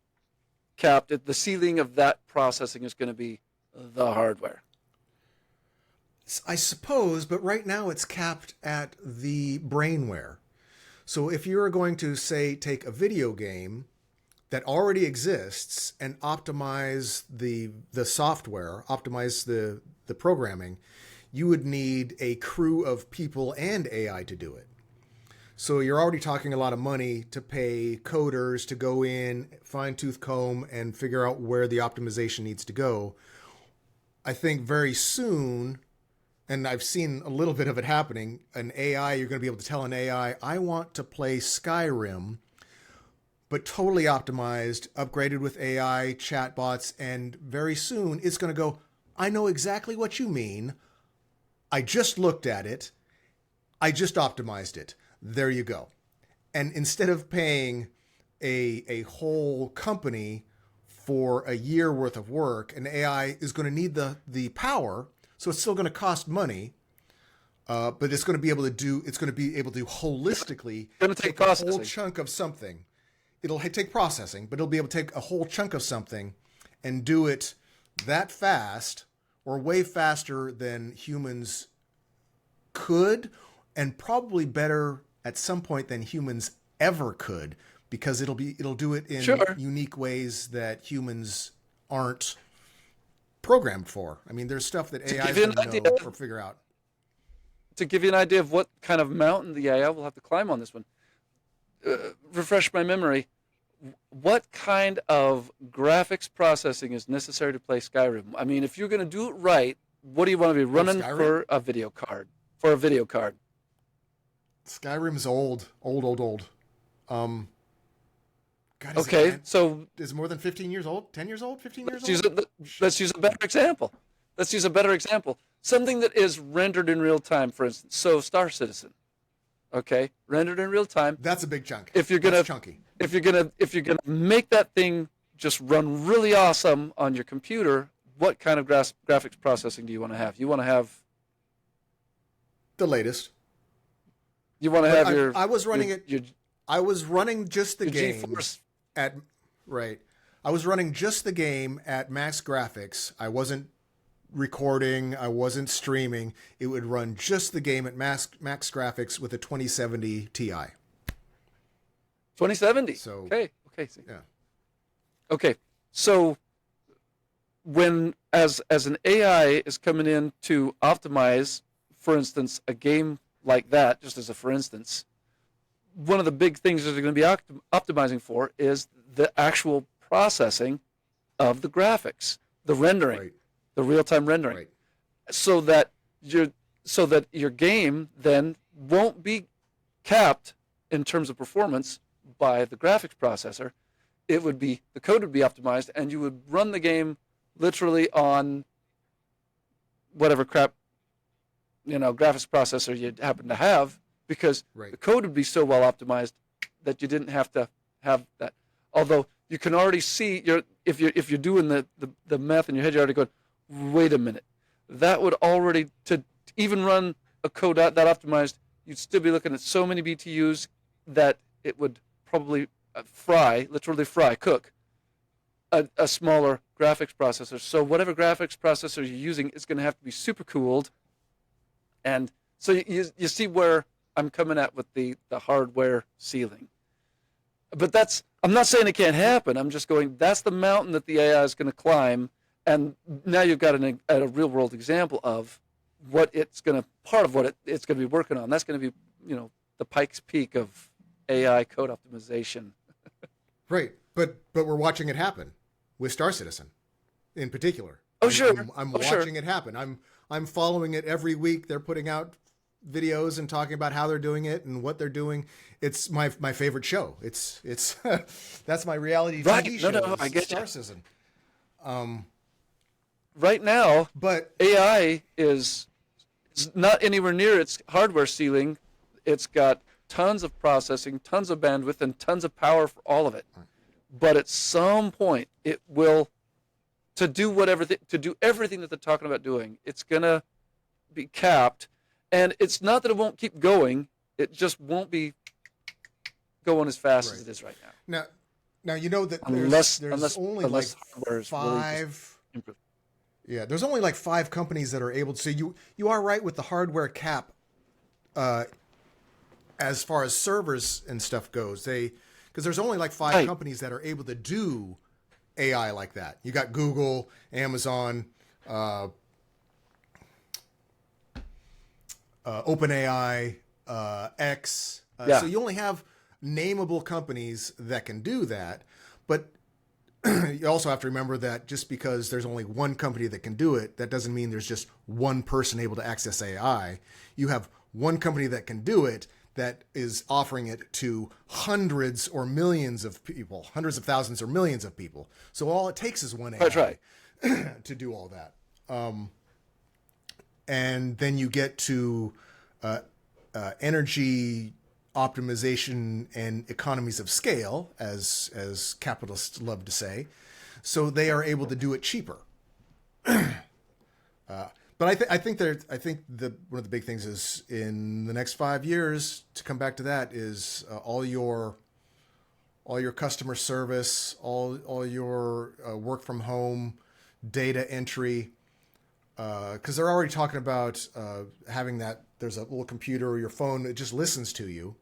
capped. The ceiling of that processing is going to be the hardware. I suppose, but right now it's capped at the brainware. So if you're going to, say, take a video game that already exists and optimize the software, optimize the programming, you would need a crew of people and AI to do it. So you're already talking a lot of money to pay coders to go in, fine-tooth comb, and figure out where the optimization needs to go. I think very soon, and I've seen a little bit of it happening, you're going to be able to tell an AI, I want to play Skyrim, but totally optimized, upgraded with AI, chatbots, and very soon it's going to go, I know exactly what you mean. I just looked at it. I just optimized it. There you go. And instead of paying a whole company for a year worth of work, an AI is going to need the power. So it's still going to cost money, but it's going to be able to holistically take a whole chunk of something. It'll take processing, but it'll be able to take a whole chunk of something and do it that fast or way faster than humans could, and probably better at some point than humans ever could, because it'll do it in unique ways that humans aren't programmed for. I mean, there's stuff that AI is going to know or figure out. To give you an idea of what kind of mountain the AI will have to climb on this one, refresh my memory. What kind of graphics processing is necessary to play Skyrim? I mean, if you're going to do it right, what do you want to be running for a video card? Skyrim's old. God, okay, so is it more than 15 years old? 10 years old? 15 years old? Let's use a better example. Something that is rendered in real time, for instance. So Star Citizen, okay, rendered in real time. That's a big chunk. If you're gonna make that thing just run really awesome on your computer, what kind of graphics processing do you want to have? You want to have the latest. You want to have I was running I was running just the game GeForce. I was running just the game at max graphics. I wasn't recording, I wasn't streaming, it would run just the game at max graphics with a 2070 Ti. 2070. So Okay. See. yeah. Okay. So when as an AI is coming in to optimize, for instance, a game like that, just as a for instance, one of the big things that they're going to be optimizing for is the actual processing of the graphics, the rendering, Right. the real-time rendering, Right. so that your game then won't be capped in terms of performance by the graphics processor. It would be, the code would be optimized, and you would run the game literally on whatever crap graphics processor you happen to have, because Right. the code would be so well optimized that you didn't have to have that. Although you can already see if you're doing the math in your head, you're already going, wait a minute, that would already, to even run a code that optimized, you'd still be looking at so many BTUs that it would probably literally cook a smaller graphics processor. So whatever graphics processor you're using is going to have to be super cooled. And so you see where I'm coming at with the hardware ceiling. But I'm not saying it can't happen. I'm just going, that's the mountain that the AI is going to climb. And now you've got a real world example of what it's going to, part of what it's going to be working on. That's going to be, the Pikes Peak of AI code optimization. Right. But we're watching it happen with Star Citizen in particular. Oh, sure. I'm watching it happen. I'm following it every week. They're putting out videos and talking about how they're doing it and what they're doing. It's my favorite show. It's that's my reality TV show. No, I get Star you. Citizen. Right now, But AI is not anywhere near its hardware ceiling. It's got tons of processing, tons of bandwidth, and tons of power for all of it. But at some point, it will, to do everything that they're talking about doing, it's gonna be capped. And it's not that it won't keep going; it just won't be going as fast as it is right now. Now you know that Unless only like hardware is five. Really improved. Yeah, there's only like 5 companies that are able to. So you are right with the hardware cap. As far as servers and stuff goes, because there's only like 5 companies that are able to do AI like that. You got Google, Amazon, OpenAI, X. So you only have nameable companies that can do that, but you also have to remember that just because there's only one company that can do it, that doesn't mean there's just one person able to access AI. You have one company that can do it that is offering it to hundreds or millions of people, hundreds of thousands or millions of people. So all it takes is one AI That's right. to do all that. And then you get to energy optimization and economies of scale, as capitalists love to say. So they are able to do it cheaper. But I think one of the big things is in the next 5 years, to come back to that, is all your customer service, all your work from home, data entry, because they're already talking about having that. There's a little computer or your phone that just listens to you,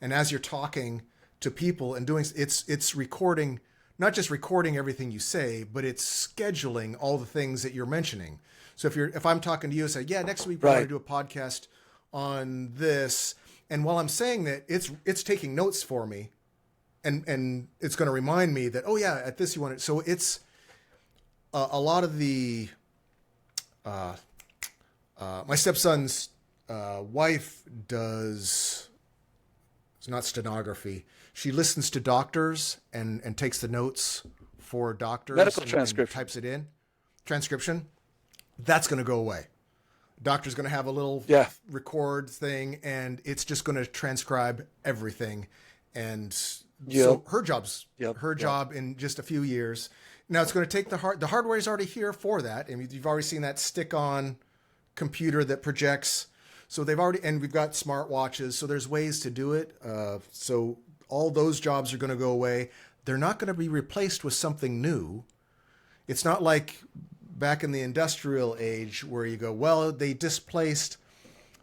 and as you're talking to people and doing, it's recording, not just recording everything you say, but it's scheduling all the things that you're mentioning. So if I'm talking to you and say, yeah, next week we're going to do a podcast on this, and while I'm saying that, it's taking notes for me, and it's going to remind me that, oh yeah, at this you want it. So it's a lot of the my stepson's wife does, it's not stenography. She listens to doctors and takes the notes for doctors. Medical and transcription. Types it in. Transcription. That's going to go away. Doctor's going to have a little record thing, and it's just going to transcribe everything. And so her job in just a few years. Now it's going to take the hardware is already here for that. And you've already seen that stick-on computer that projects. So and we've got smartwatches. So there's ways to do it. So all those jobs are going to go away. They're not going to be replaced with something new. It's not like back in the industrial age where you go, well, they displaced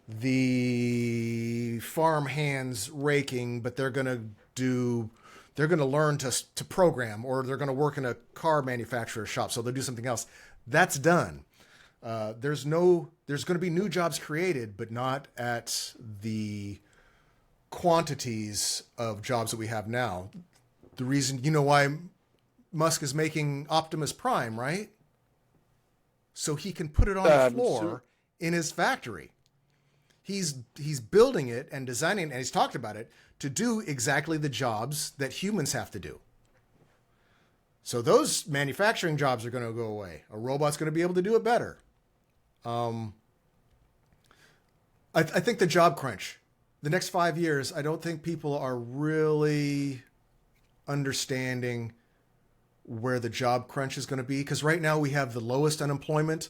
the farm hands raking, but they're going to learn to program, or they're going to work in a car manufacturer shop, so they'll do something else. That's done. There's going to be new jobs created, but not at the quantities of jobs that we have now. The reason, you know why Musk is making Optimus Prime, right? So he can put it on the floor in his factory. He's building it and designing it, and he's talked about it, to do exactly the jobs that humans have to do. So those manufacturing jobs are going to go away. A robot's going to be able to do it better. I think the job crunch, the next 5 years, I don't think people are really understanding where the job crunch is going to be. Because right now we have the lowest unemployment.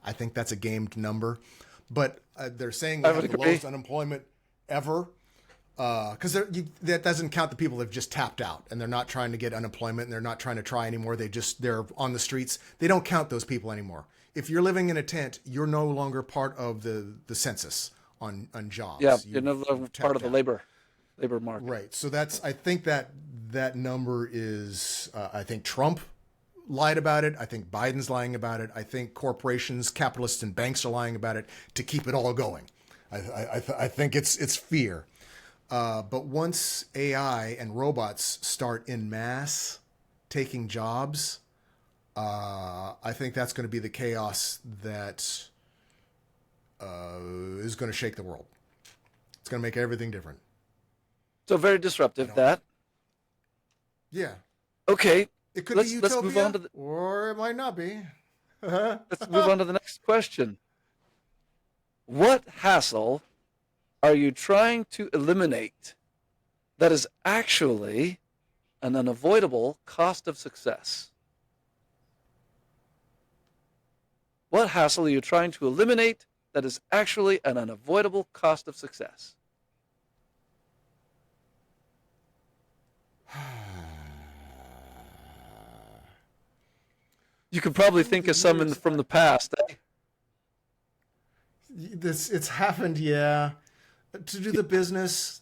I think that's a gamed number. But they're saying we have the lowest unemployment ever. Because that doesn't count the people that have just tapped out and they're not trying to get unemployment and they're not trying to try anymore. They're on the streets. They don't count those people anymore. If you're living in a tent, you're no longer part of the census on jobs. Yeah, you're no longer part of the labor market. Right. So I think that number is, I think Trump lied about it. I think Biden's lying about it. I think corporations, capitalists, and banks are lying about it to keep it all going. I think it's fear. But once AI and robots start en masse taking jobs, I think that's going to be the chaos that is going to shake the world. It's going to make everything different. So very disruptive, that. Yeah. Okay. It could be utopia, let's move on to or it might not be. Let's move on to the next question. What hassle are you trying to eliminate that is actually an unavoidable cost of success? What hassle are you trying to eliminate that is actually an unavoidable cost of success? You could probably think of some from the past. It's happened, yeah. To do the business,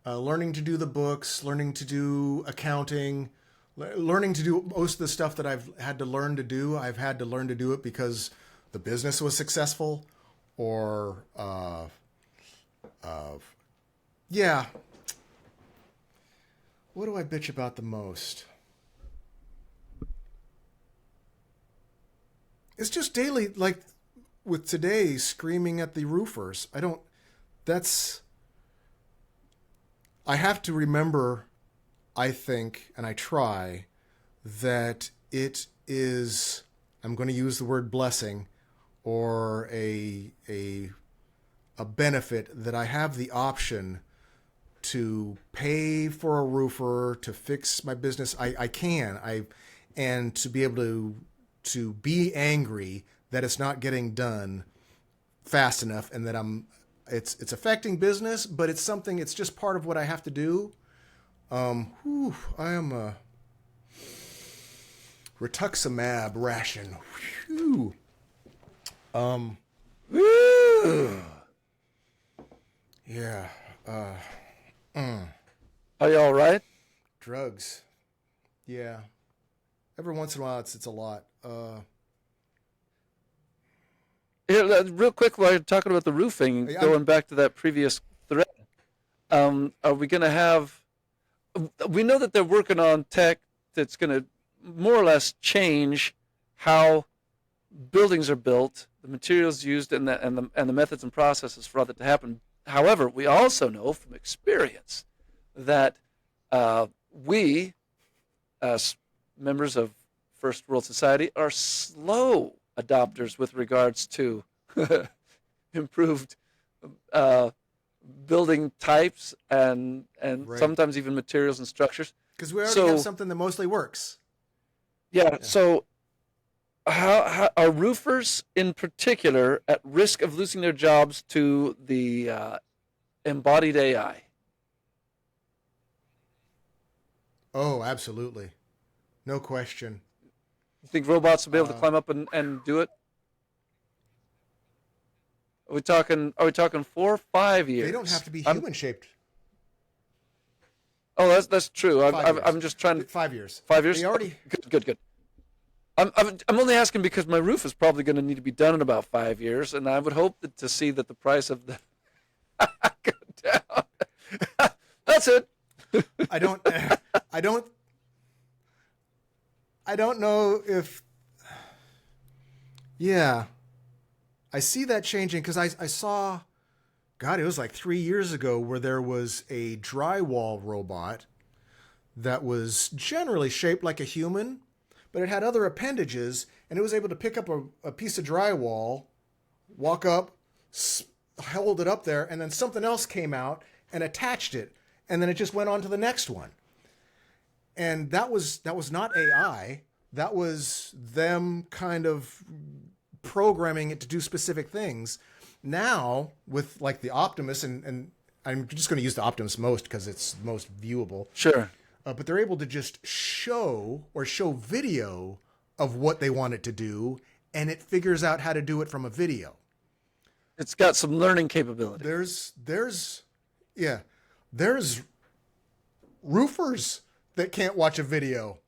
learning to do the books, learning to do accounting, learning to do most of the stuff that I've had to learn to do. I've had to learn to do it because the business was successful, or yeah. What do I bitch about the most? It's just daily, like with today, screaming at the roofers. I have to remember, I think, and I try, that it is, I'm going to use the word blessing, or a benefit that I have the option to pay for a roofer to fix my business. I can, and to be able to be angry that it's not getting done fast enough, and that it's affecting business, but it's just part of what I have to do. I am a rituximab ration. Whew. Yeah. Are you all right? Drugs. Yeah. Every once in a while, it's a lot. Here, real quick, while you're talking about the roofing, going back to that previous thread, are we going to have? We know that they're working on tech that's going to more or less change how buildings are built, the materials used, and the methods and processes for that to happen. However, we also know from experience that we, as members of First World Society, are slow adopters with regards to improved building types and right. Sometimes even materials and structures. Because we already have something that mostly works. Yeah. So how are roofers in particular at risk of losing their jobs to the embodied AI? Oh, absolutely. No question. You think robots will be able to climb up and do it? Are we talking 4 or 5 years? They don't have to be human shaped. Oh, that's true. I'm just trying to 5 years. 5 years. They already Good. I'm only asking because my roof is probably going to need to be done in about 5 years, and I would hope to see that the price of the go down. That's it. I don't know if. Yeah, I see that changing because I saw, God, it was like 3 years ago where there was a drywall robot that was generally shaped like a human, but it had other appendages, and it was able to pick up a piece of drywall, walk up, hold it up there, and then something else came out and attached it, and then it just went on to the next one. And that was not AI. That was them kind of programming it to do specific things. Now, with like the Optimus, and I'm just going to use the Optimus most because it's most viewable. Sure. But they're able to just show video of what they want it to do, and it figures out how to do it from a video. It's got some learning capability. There's roofers that can't watch a video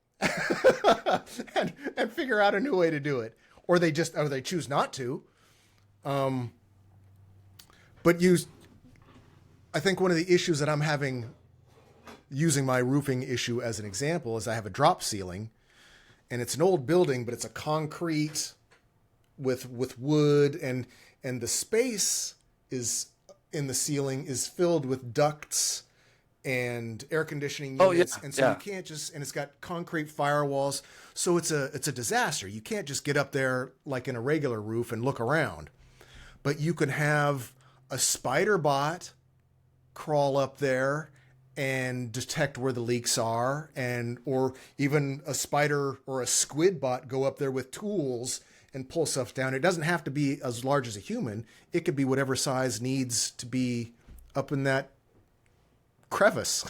and figure out a new way to do it, or they choose not to. But I think one of the issues that I'm having, using my roofing issue as an example, is I have a drop ceiling, and it's an old building, but it's a concrete with wood, and the space is in the ceiling is filled with ducts and air conditioning units. Oh, yeah. And so you can't just, and it's got concrete firewalls. So it's a disaster. You can't just get up there like in a regular roof and look around, but you can have a spider bot crawl up there and detect where the leaks are, or even a spider or a squid bot go up there with tools and pull stuff down. It doesn't have to be as large as a human. It could be whatever size needs to be up in that crevice.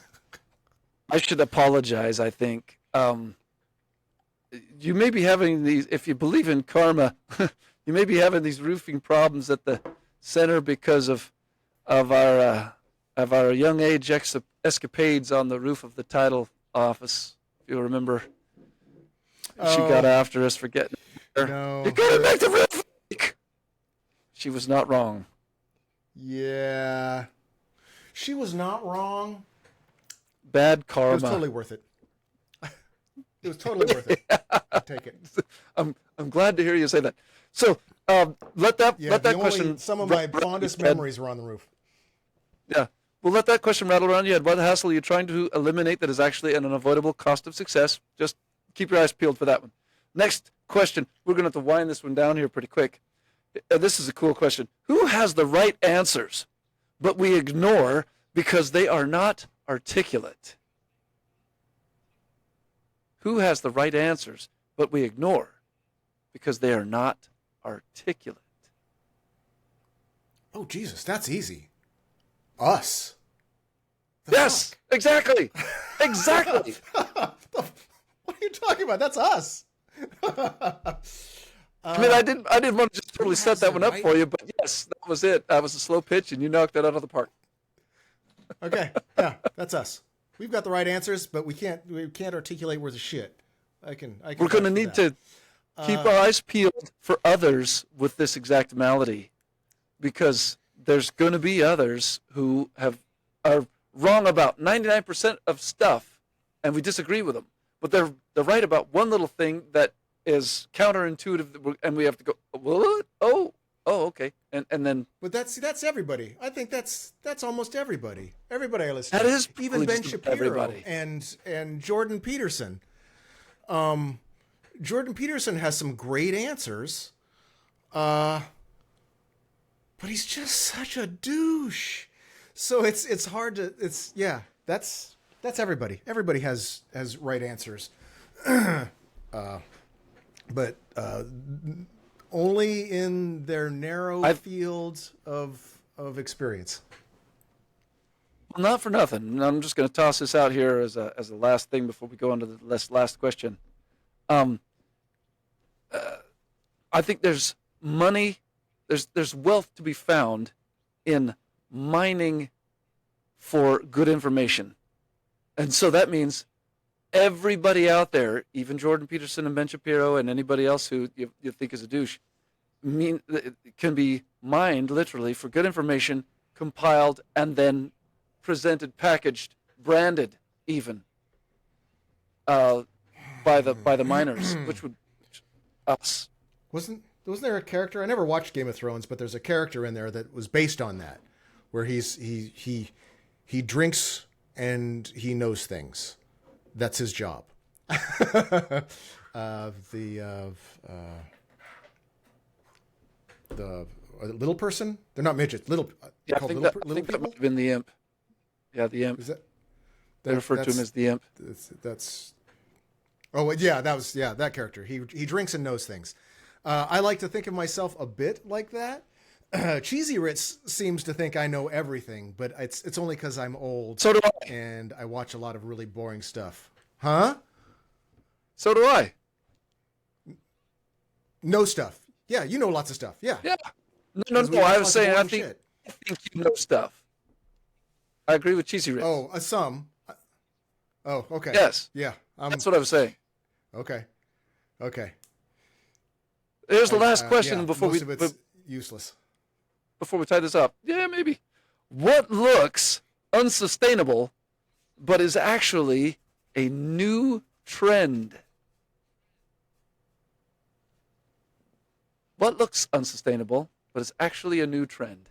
I should apologize, I think. You may be having these, if you believe in karma, you may be having these roofing problems at the center because of our young age escapades on the roof of the title office. If you remember, she got after us for getting her. No. You're going to make the roof leak. She was not wrong. Yeah. She was not wrong. Bad karma. It was totally worth it. It was totally worth it. I'll take it. I'm glad to hear you say that. So let that question. Some of my fondest memories were on the roof. Yeah. Well, let that question rattle around your head. What hassle are you trying to eliminate that is actually an unavoidable cost of success? Just keep your eyes peeled for that one. Next question. We're going to have to wind this one down here pretty quick. This is a cool question. Who has the right answers, but we ignore because they are not articulate? Who has the right answers, but we ignore because they are not articulate? Oh, Jesus, that's easy. Us. Yes, exactly. Exactly. What are you talking about? That's us. I mean, I didn't want to just totally set that one up for you, but yes, that was it. That was a slow pitch, and you knocked that out of the park. Okay, yeah, that's us. We've got the right answers, but we can't articulate worth of shit. I can. We're going to need to keep our eyes peeled for others with this exact malady, because there's going to be others who are wrong about 99% of stuff, and we disagree with them. But they're right about one little thing that is counterintuitive, and we have to go, what? Oh, okay, and then. But that's everybody. I think that's almost everybody. Everybody I listen to. That is even Ben just Shapiro everybody. and Jordan Peterson. Jordan Peterson has some great answers, but he's just such a douche. So it's hard to that's everybody. Everybody has right answers, but only in their narrow field of experience. Well, not for nothing. I'm just going to toss this out here as a last thing before we go on to the last question. I think there's money, there's wealth to be found in mining for good information. And so that means everybody out there, even Jordan Peterson and Ben Shapiro and anybody else who you think is a douche, can be mined literally for good information, compiled, and then presented, packaged, branded, even by the miners, which would us. Wasn't there a character? I never watched Game of Thrones, but there's a character in there that was based on that, where he drinks and he knows things. That's his job. The little person? They're not midgets. Little. Yeah, I think that might have been the imp. Yeah, the imp. Is that they refer to him as the imp. That's. Oh yeah, that character. He drinks and knows things. I like to think of myself a bit like that. Cheesy Ritz seems to think I know everything, but it's only because I'm old. So do I. And I watch a lot of really boring stuff. Huh? So do I. Know stuff. Yeah, you know lots of stuff. Yeah. Yeah. No. I was saying I think you know stuff. I agree with Cheesy Ritz. Oh, some. Oh, okay. Yes. Yeah. That's what I was saying. Okay. Here's the last question before most of it's useless. Before we tie this up. Yeah, maybe. What looks unsustainable but is actually a new trend? What looks unsustainable but is actually a new trend?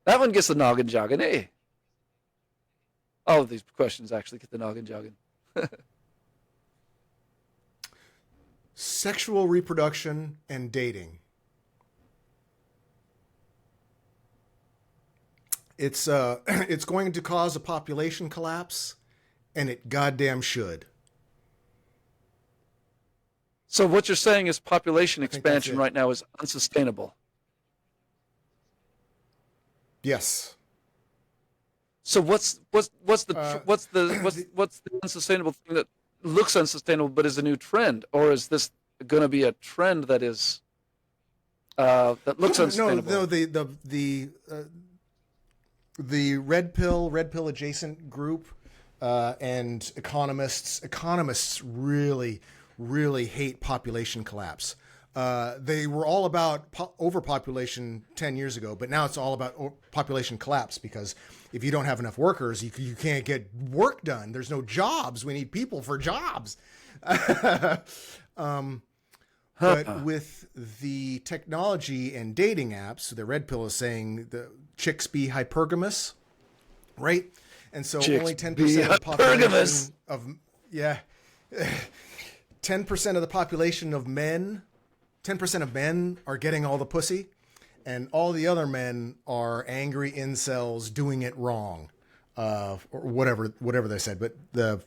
That one gets the noggin jogging, eh? All of these questions actually get the noggin jogging. Sexual reproduction and dating. It's going to cause a population collapse, and it goddamn should. So what you're saying is population expansion right now is unsustainable. Yes. So what's the unsustainable thing that looks unsustainable but is a new trend, or is this going to be a trend that is that looks unsustainable? No, the red pill adjacent group and economists really hate population collapse. They were all about overpopulation 10 years ago, but now it's all about population collapse, because if you don't have enough workers, you can't get work done. There's no jobs. We need people for jobs. But with the technology and dating apps, the red pill is saying the chicks be hypergamous, right? And so chicks only 10% of the population of 10% of the population of men, 10% of men are getting all the pussy, and all the other men are angry incels doing it wrong, or whatever they said. But the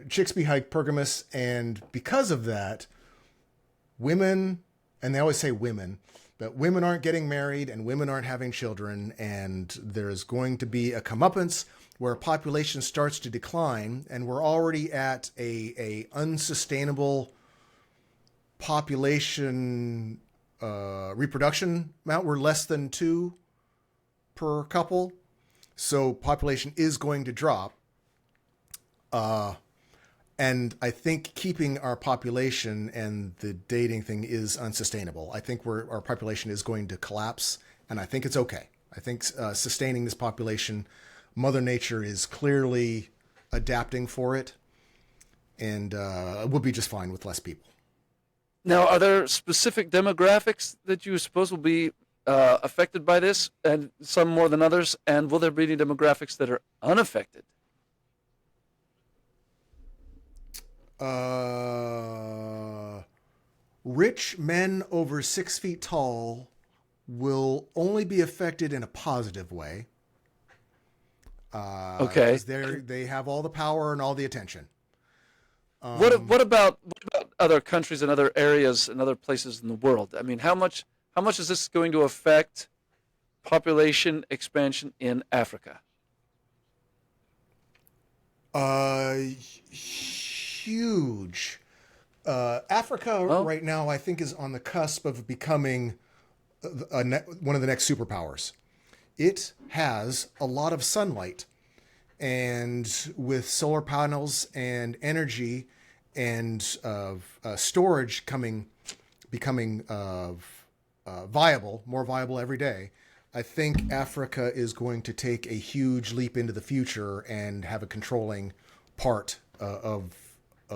chicks be hypergamous, and because of that, women, and they always say women, but women aren't getting married and women aren't having children, and there's going to be a comeuppance where population starts to decline, and we're already at a unsustainable population reproduction amount. We're less than 2 per couple, so population is going to drop. And I think keeping our population and the dating thing is unsustainable. I think our population is going to collapse, and I think it's okay. I think sustaining this population, Mother Nature is clearly adapting for it, and we'll be just fine with less people. Now, are there specific demographics that you suppose will be affected by this, and some more than others? And will there be any demographics that are unaffected? Rich men over 6 feet tall will only be affected in a positive way. Okay. They have all the power and all the attention. What about other countries and other areas and other places in the world? I mean, how much is this going to affect population expansion in Africa? Huge. Africa Well, right now, I think, is on the cusp of becoming one of the next superpowers. It has a lot of sunlight, and with solar panels and energy and storage becoming more viable every day, I think Africa is going to take a huge leap into the future and have a controlling part of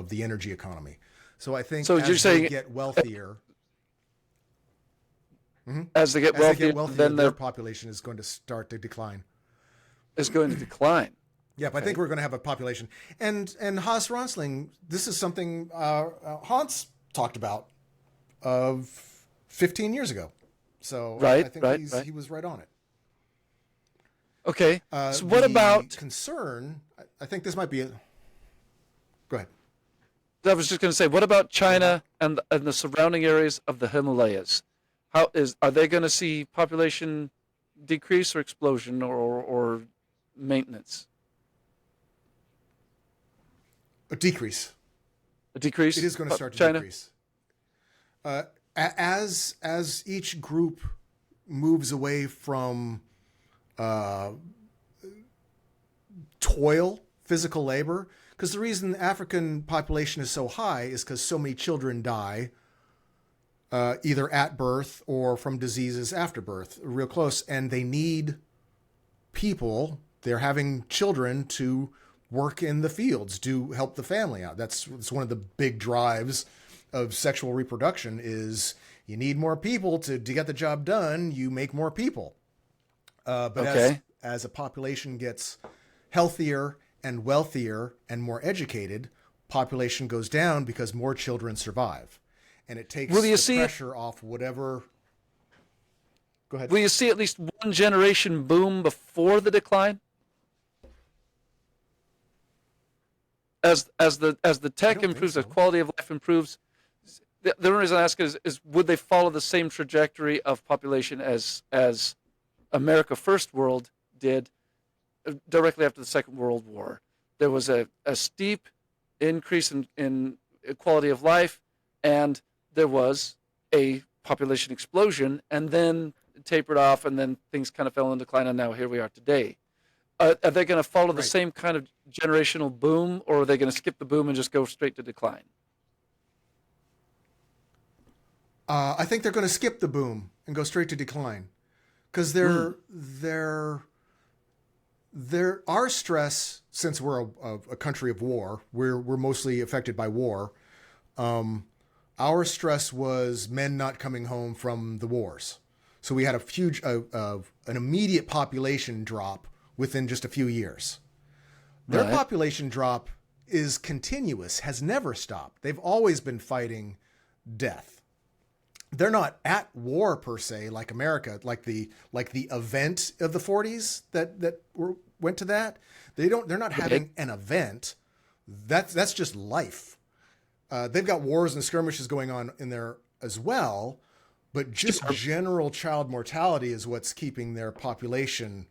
the energy economy. So I think so you're as they saying get wealthier, as they get as they get wealthier, wealthier, then their population is going to start to decline. is going to decline. Yep, I think we're going to have a population. And Hans Ronsling, this is something Hans talked about of 15 years ago. So Right, I think right, he right. was right on it. Okay. So what The about? concern? I think this might be a. Go ahead. I was just going to say, what about China and the surrounding areas of the Himalayas? Are they going to see population decrease or explosion or maintenance? A decrease. A decrease? It is going to start to China? decrease. As each group moves away from toil, physical labor, because the reason the African population is so high is because so many children die either at birth or from diseases after birth, real close, and they need people. They're having children to work in the fields to help the family out. That's one of the big drives of sexual reproduction is you need more people to get the job done. You make more people. But Okay. as a population gets healthier and wealthier and more educated, population goes down because more children survive. And it takes the pressure off whatever. Go ahead. Will you see at least one generation boom before the decline? As the tech improves, as quality of life improves, the only reason I ask is would they follow the same trajectory of population as America First World did directly after the Second World War? There was a steep increase in quality of life, and there was a population explosion, and then it tapered off, and then things kind of fell in decline, and now here we are today. Are they going to follow the same kind of generational boom, or are they going to skip the boom and just go straight to decline? I think they're going to skip the boom and go straight to decline, because our stress, since we're a country of war, we're mostly affected by war. Our stress was men not coming home from the wars, so we had a huge, an immediate population drop within just a few years. Their population drop is continuous, has never stopped. They've always been fighting death. They're not at war per se, like America, like the event of the 40s that went to that. They're not having an event. That's just life. They've got wars and skirmishes going on in there as well, but just general child mortality is what's keeping their population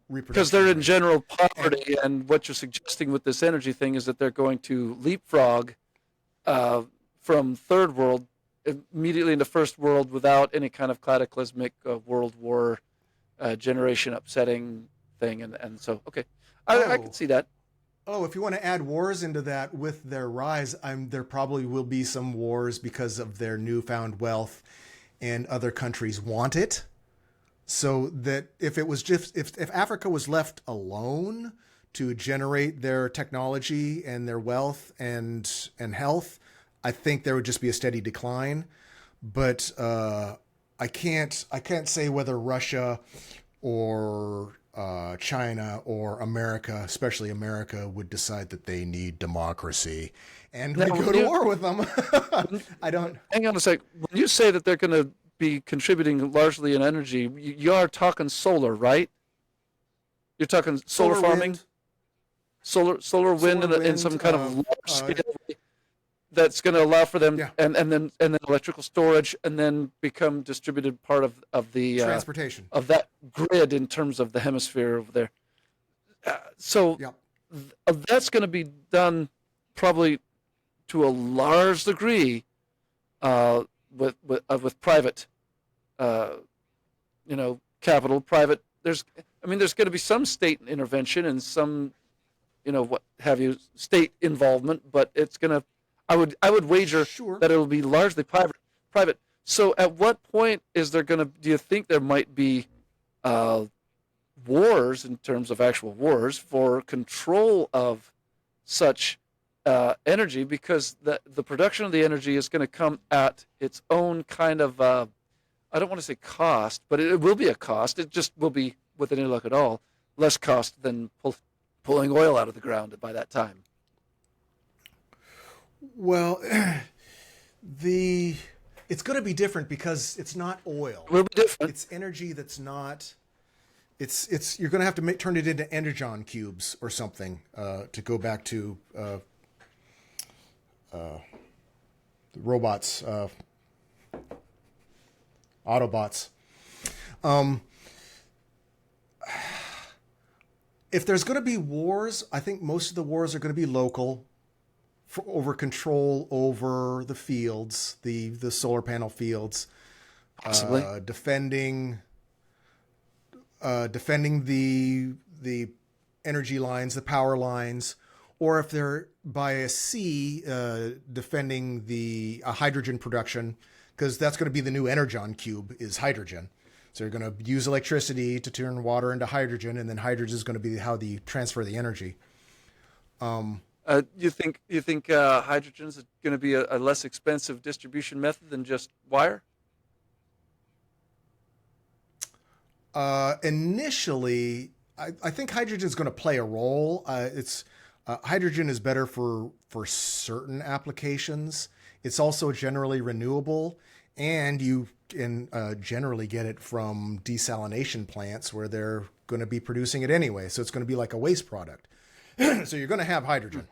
reproduction. Because they're in general poverty, and what you're suggesting with this energy thing is that they're going to leapfrog from third world immediately into first world without any kind of cataclysmic world war generation upsetting thing. And so, okay, I can see that. Oh, if you want to add wars into that with their rise, there probably will be some wars because of their newfound wealth and other countries want it. So that if it was just, if Africa was left alone to generate their technology and their wealth and health, I think there would just be a steady decline. But I can't say whether Russia or China or America, especially America, would decide that they need democracy and would go to war with them. I don't. Hang on a sec. When you say that they're going to be contributing largely in energy, you are talking solar, right? You're talking solar farming, solar wind in some kind of large scale that's going to allow for them, and then electrical storage, and then become distributed part of the transportation of that grid in terms of the hemisphere over there. That's going to be done probably to a large degree with private, capital, private. There's going to be some state intervention and some, what have you, state involvement, but it's going to, I would wager Sure. that it will be largely private. So at what point is there going to, do you think there might be wars, in terms of actual wars, for control of such energy, because the production of the energy is going to come at its own kind of, I don't want to say cost, but it will be a cost. It just will be, with any luck at all, less cost than pulling oil out of the ground by that time. Well, it's going to be different because it's not oil. It will be different. It's energy that's not. It's you're going to have to turn it into energon cubes or something to go back to the robots, Autobots. If there's going to be wars, I think most of the wars are going to be local, over control over the fields, the solar panel fields, Possibly. defending the energy lines, the power lines, or if they're by a sea, defending the hydrogen production, because that's going to be the new energon cube, is hydrogen. So you're going to use electricity to turn water into hydrogen, and then hydrogen is going to be how they transfer the energy. You think hydrogen is going to be a less expensive distribution method than just wire? Initially, I think hydrogen is going to play a role. Hydrogen is better for certain applications. It's also generally renewable, and you can generally get it from desalination plants where they're going to be producing it anyway. So it's going to be like a waste product. So you're going to have hydrogen.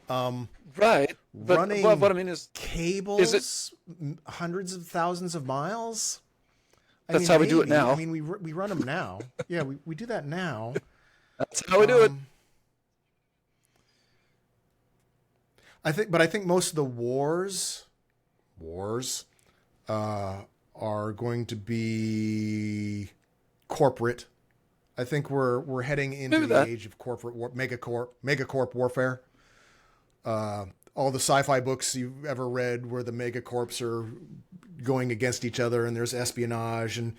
Right. But running what I mean is, cables hundreds of thousands of miles. That's how we do it now. I mean, we run them now. Yeah, we do that now. That's how we do it. I think most of the wars are going to be corporate. I think we're heading into the age of corporate megacorp warfare. All the sci-fi books you've ever read where the megacorps are going against each other and there's espionage, and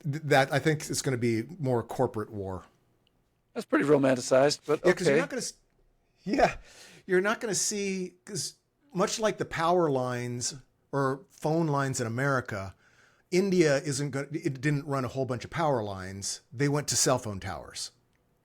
that, I think it's going to be more corporate war. That's pretty romanticized, but okay. Because you're not going to see, because much like the power lines or phone lines in America, India it didn't run a whole bunch of power lines. They went to cell phone towers,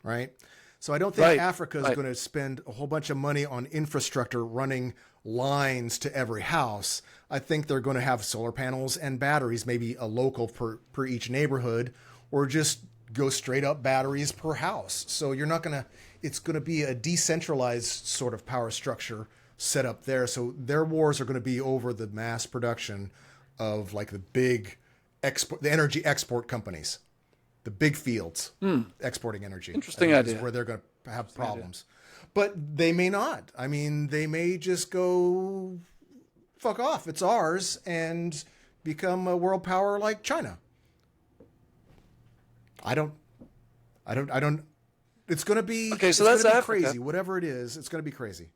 right? So I don't think Africa is going to spend a whole bunch of money on infrastructure running lines to every house. I think they're going to have solar panels and batteries, maybe a local per each neighborhood, or just go straight up batteries per house. So it's going to be a decentralized sort of power structure set up there. So their wars are going to be over the mass production of like the big the energy export companies. The big fields exporting energy. Interesting idea. Is where they're going to have problems. But they may not. I mean, they may just go, fuck off, it's ours, and become a world power like China. I don't, it's going to be, okay, so that's Africa. Crazy. Whatever it is, it's going to be crazy.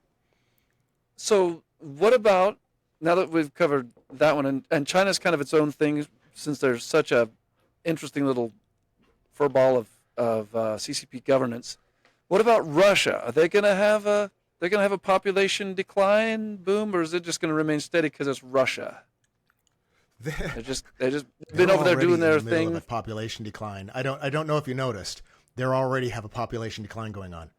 So what about, now that we've covered that one, and China's kind of its own thing, since there's such a interesting little furball of CCP governance. What about Russia? Are they going to have a population decline boom, or is it just going to remain steady because it's Russia? They're just been over there doing their thing. Of a population decline. I don't know if you noticed. They already have a population decline going on.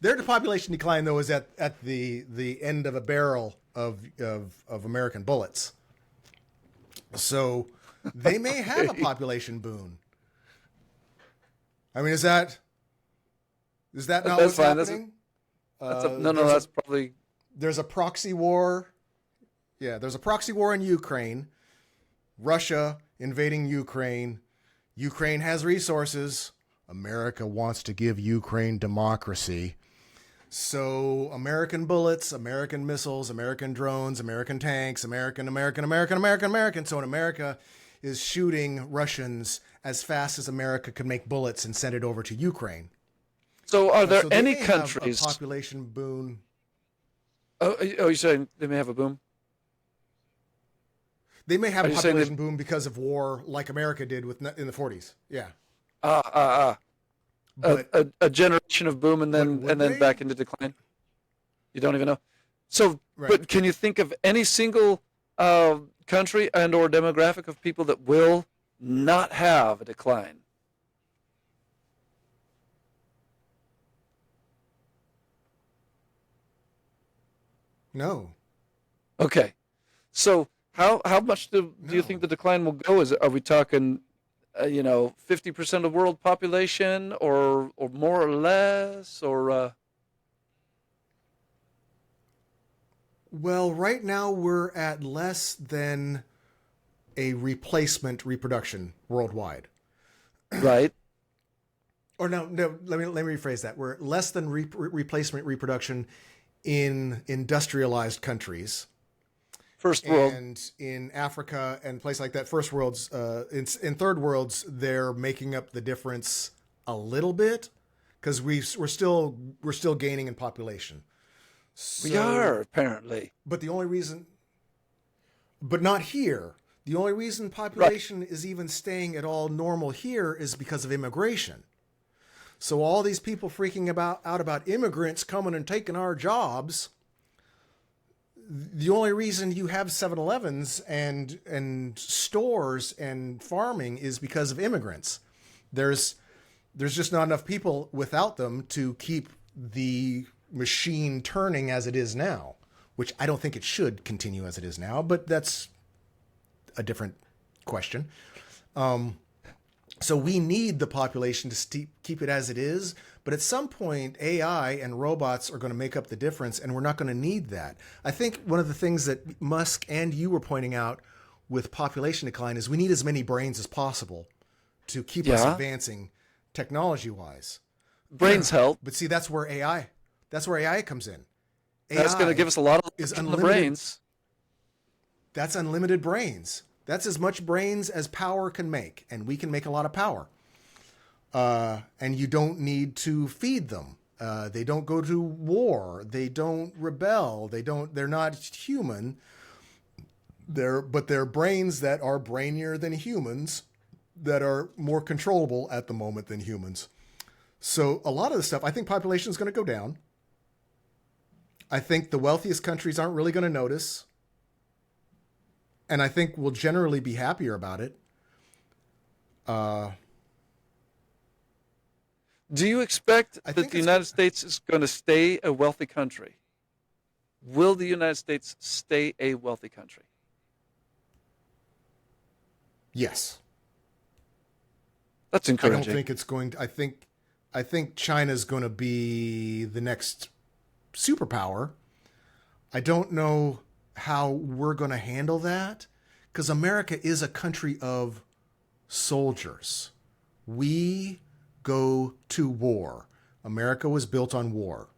Their population decline, though, is at the end of a barrel of American bullets. So they may have a population boom. I mean, is that not what's happening? That's probably... There's a proxy war. Yeah, there's a proxy war in Ukraine. Russia invading Ukraine. Ukraine has resources. America wants to give Ukraine democracy. So American bullets, American missiles, American drones, American tanks, American. So in America is shooting Russians as fast as America could make bullets and send it over to Ukraine. So are there So they any may have a countries? population boom. Oh, you're saying they may have a boom? They may have Are a you saying population boom because of war, like America did in the 40s. Yeah, ah ah but a generation of boom and would then they? back into decline? You don't even know. So, Right. but can you think of any single country and or demographic of people that will not have a decline? No. Okay. So how much do you think No. the decline will go? Are we talking 50% of world population or more or less or Well, right now we're at less than a replacement reproduction worldwide. right? Or no, let me rephrase that. We're less than replacement reproduction in industrialized countries First world. and in Africa and places like that. First worlds, in third worlds, they're making up the difference a little bit because we're still gaining in population. We So, are apparently. but the only reason, but not here. The only reason Right. population is even staying at all normal here is because of immigration. So all these people freaking out about immigrants coming and taking our jobs. The only reason you have 7-Elevens and stores and farming is because of immigrants. There's just not enough people without them to keep the machine turning as it is now, which I don't think it should continue as it is now, but that's a different question. So we need the population to keep it as it is, but at some point AI and robots are going to make up the difference, and we're not going to need that. I think one of the things that Musk and you were pointing out with population decline is we need as many brains as possible to keep us Yeah. advancing technology-wise. Brains help. But see, that's where AI comes in. That's going to give AI us a lot of is in the unlimited. brains. That's unlimited brains. That's as much brains as power can make, and we can make a lot of power. And you don't need to feed them. They don't go to war. They don't rebel. They're not human. But they're brains that are brainier than humans, that are more controllable at the moment than humans. So a lot of the stuff, I think population is going to go down. I think the wealthiest countries aren't really going to notice. And I think we'll generally be happier about it. Do you expect I that think the it's United States is going to stay a wealthy country? Will the United States stay a wealthy country? Yes. That's I encouraging. don't think it's going to, I think China's going to be the next superpower. I don't know how we're going to handle that because America is a country of soldiers. We go to war. America was built on war.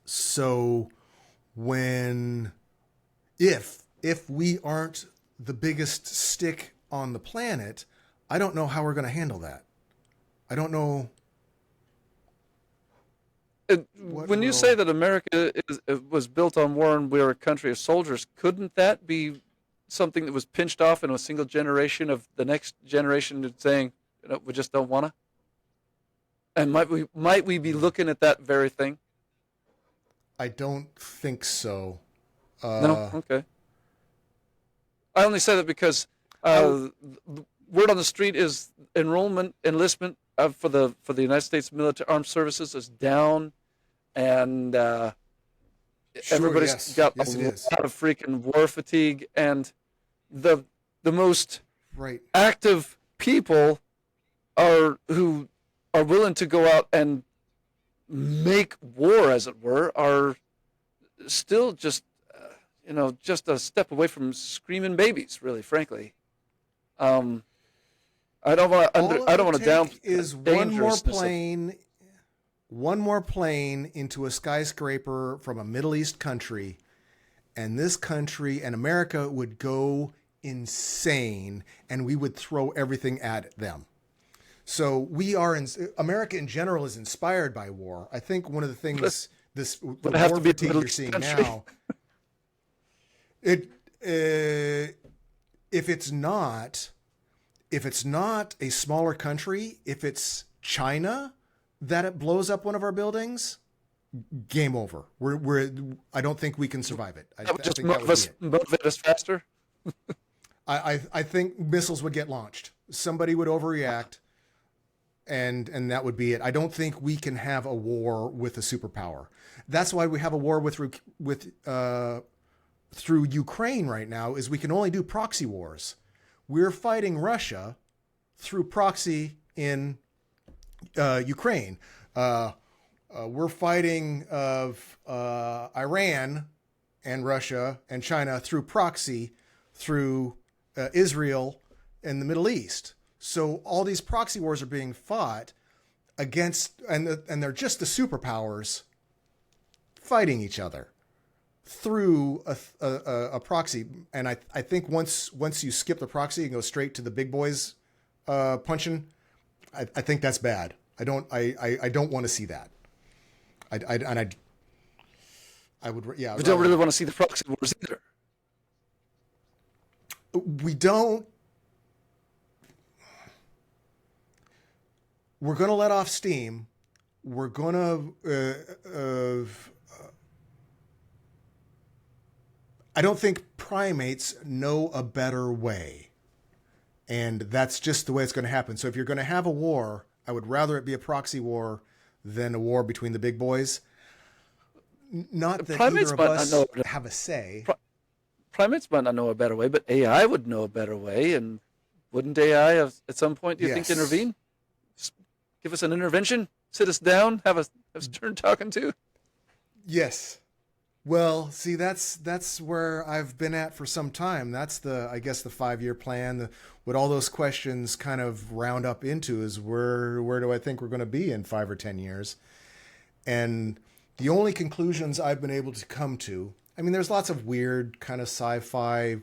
So if we aren't the biggest stick on the planet, I don't know how we're going to handle that. I don't know. When you say that America was built on war and we're a country of soldiers, couldn't that be something that was pinched off in a single generation of the next generation saying, we just don't want to? And might we be looking at that very thing? I don't think so. No? Okay. I only say that because I- word on the street is enlistment for the United States military armed services is down, and everybody's yes. got Yes, a it is. lot of freaking war fatigue, and the most Right. active people who are willing to go out and make war, as it were, are still just just a step away from screaming babies. Really, frankly, I don't want to All it I don't would want to down take is one more dangerousness of- plane. one more plane into a skyscraper from a Middle East country, and this country and America would go insane, and we would throw everything at them. So America in general is inspired by war. I think one of the things the war fatigue you're seeing now, if it's not a smaller country, if it's China that it blows up one of our buildings, game over. I don't think we can survive it. I just think that would be it. motivate us faster. I think missiles would get launched. Somebody would overreact, and that would be it. I don't think we can have a war with a superpower. That's why we have a war through Ukraine right now. Is we can only do proxy wars. We're fighting Russia through proxy in Ukraine. We're fighting Iran and Russia and China through proxy through Israel and the Middle East. So all these proxy wars are being fought against, and they're just the superpowers fighting each other through a proxy. And I think once you skip the proxy and go straight to the big boys punching, I think that's bad. I don't want to see that. I would, yeah. We don't really want to see the proxy wars either. We don't. We're going to let off steam. We're going to. I don't think primates know a better way. And that's just the way it's going to happen. So if you're going to have a war, I would rather it be a proxy war than a war between the big boys. Not that either of us have a say. Primates might not know a better way, but AI would know a better way. And wouldn't AI at some point, do you think, intervene? Give us an intervention? Sit us down? Have us turn talking to? Yes. Well, see, that's where I've been at for some time. That's I guess the 5-year plan. What all those questions kind of round up into is where do I think we're going to be in 5 or 10 years? And the only conclusions I've been able to come to, I mean, there's lots of weird kind of sci-fi,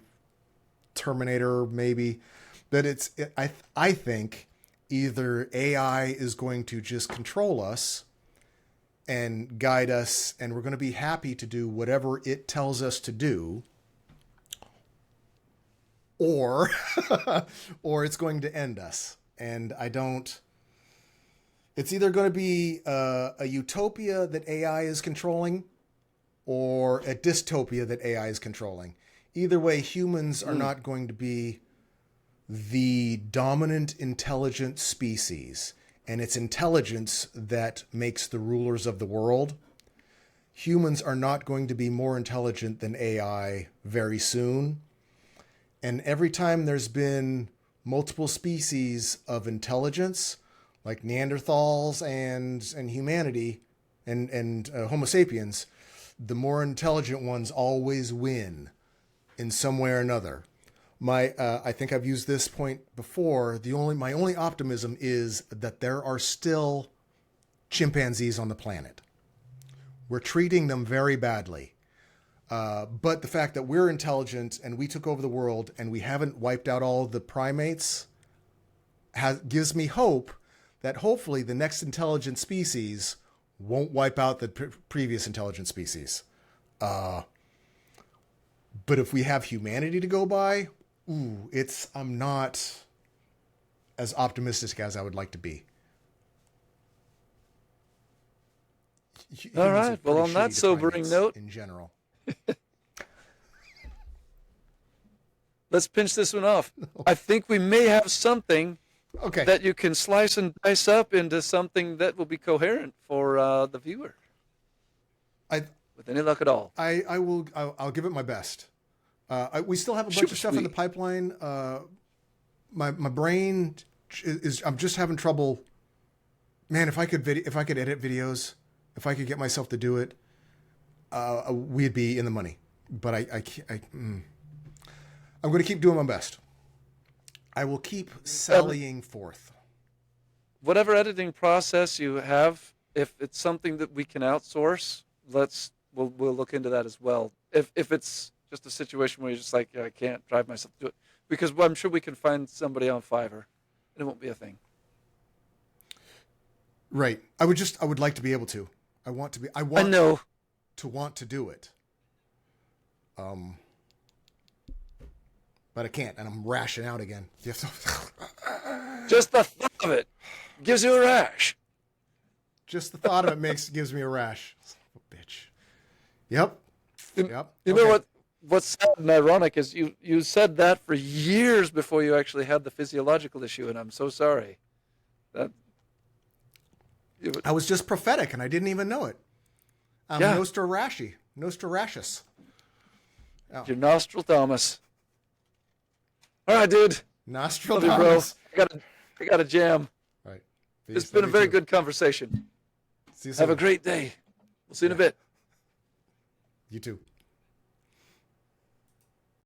Terminator maybe, but I think either AI is going to just control us and guide us, and we're going to be happy to do whatever it tells us to do, or it's going to end us. And it's either going to be a utopia that AI is controlling or a dystopia that AI is controlling. Either way, humans are not going to be the dominant intelligent species, and it's intelligence that makes the rulers of the world. Humans are not going to be more intelligent than AI very soon. And every time there's been multiple species of intelligence, like Neanderthals and humanity and Homo sapiens, the more intelligent ones always win in some way or another. I think I've used this point before. My only optimism is that there are still chimpanzees on the planet. We're treating them very badly. But the fact that we're intelligent and we took over the world and we haven't wiped out all the primates gives me hope that hopefully the next intelligent species won't wipe out the previous intelligent species. But if we have humanity to go by, I'm not as optimistic as I would like to be. All right. Well, on that sobering note, in general, let's pinch this one off. I think we may have something that you can slice and dice up into something that will be coherent for the viewer. With any luck at all. I'll give it my best. We still have a bunch of stuff in the pipeline. My brain I'm just having trouble. Man, if I could edit videos, if I could get myself to do it, we'd be in the money. But I'm going to keep doing my best. I will keep sallying forth. Whatever editing process you have, if it's something that we can outsource, we'll look into that as well. If it's just a situation where you're just like, yeah, I can't drive myself to do it, because I'm sure we can find somebody on Fiverr, and it won't be a thing. Right. I would like to be able to. I want to do it. But I can't, and I'm rashing out again. Just the thought of it gives you a rash. Just the thought of it gives me a rash. Son of a bitch. Yep. You know what's sad and ironic is you said that for years before you actually had the physiological issue, and I'm so sorry. I was just prophetic, and I didn't even know it. I'm Nostradamus. Oh. You're Nostradamus. All right, dude. Nostradamus. Bro. I got a jam. Right. It's been a very good conversation. See you soon. Have a great day. We'll see you in a bit. You too.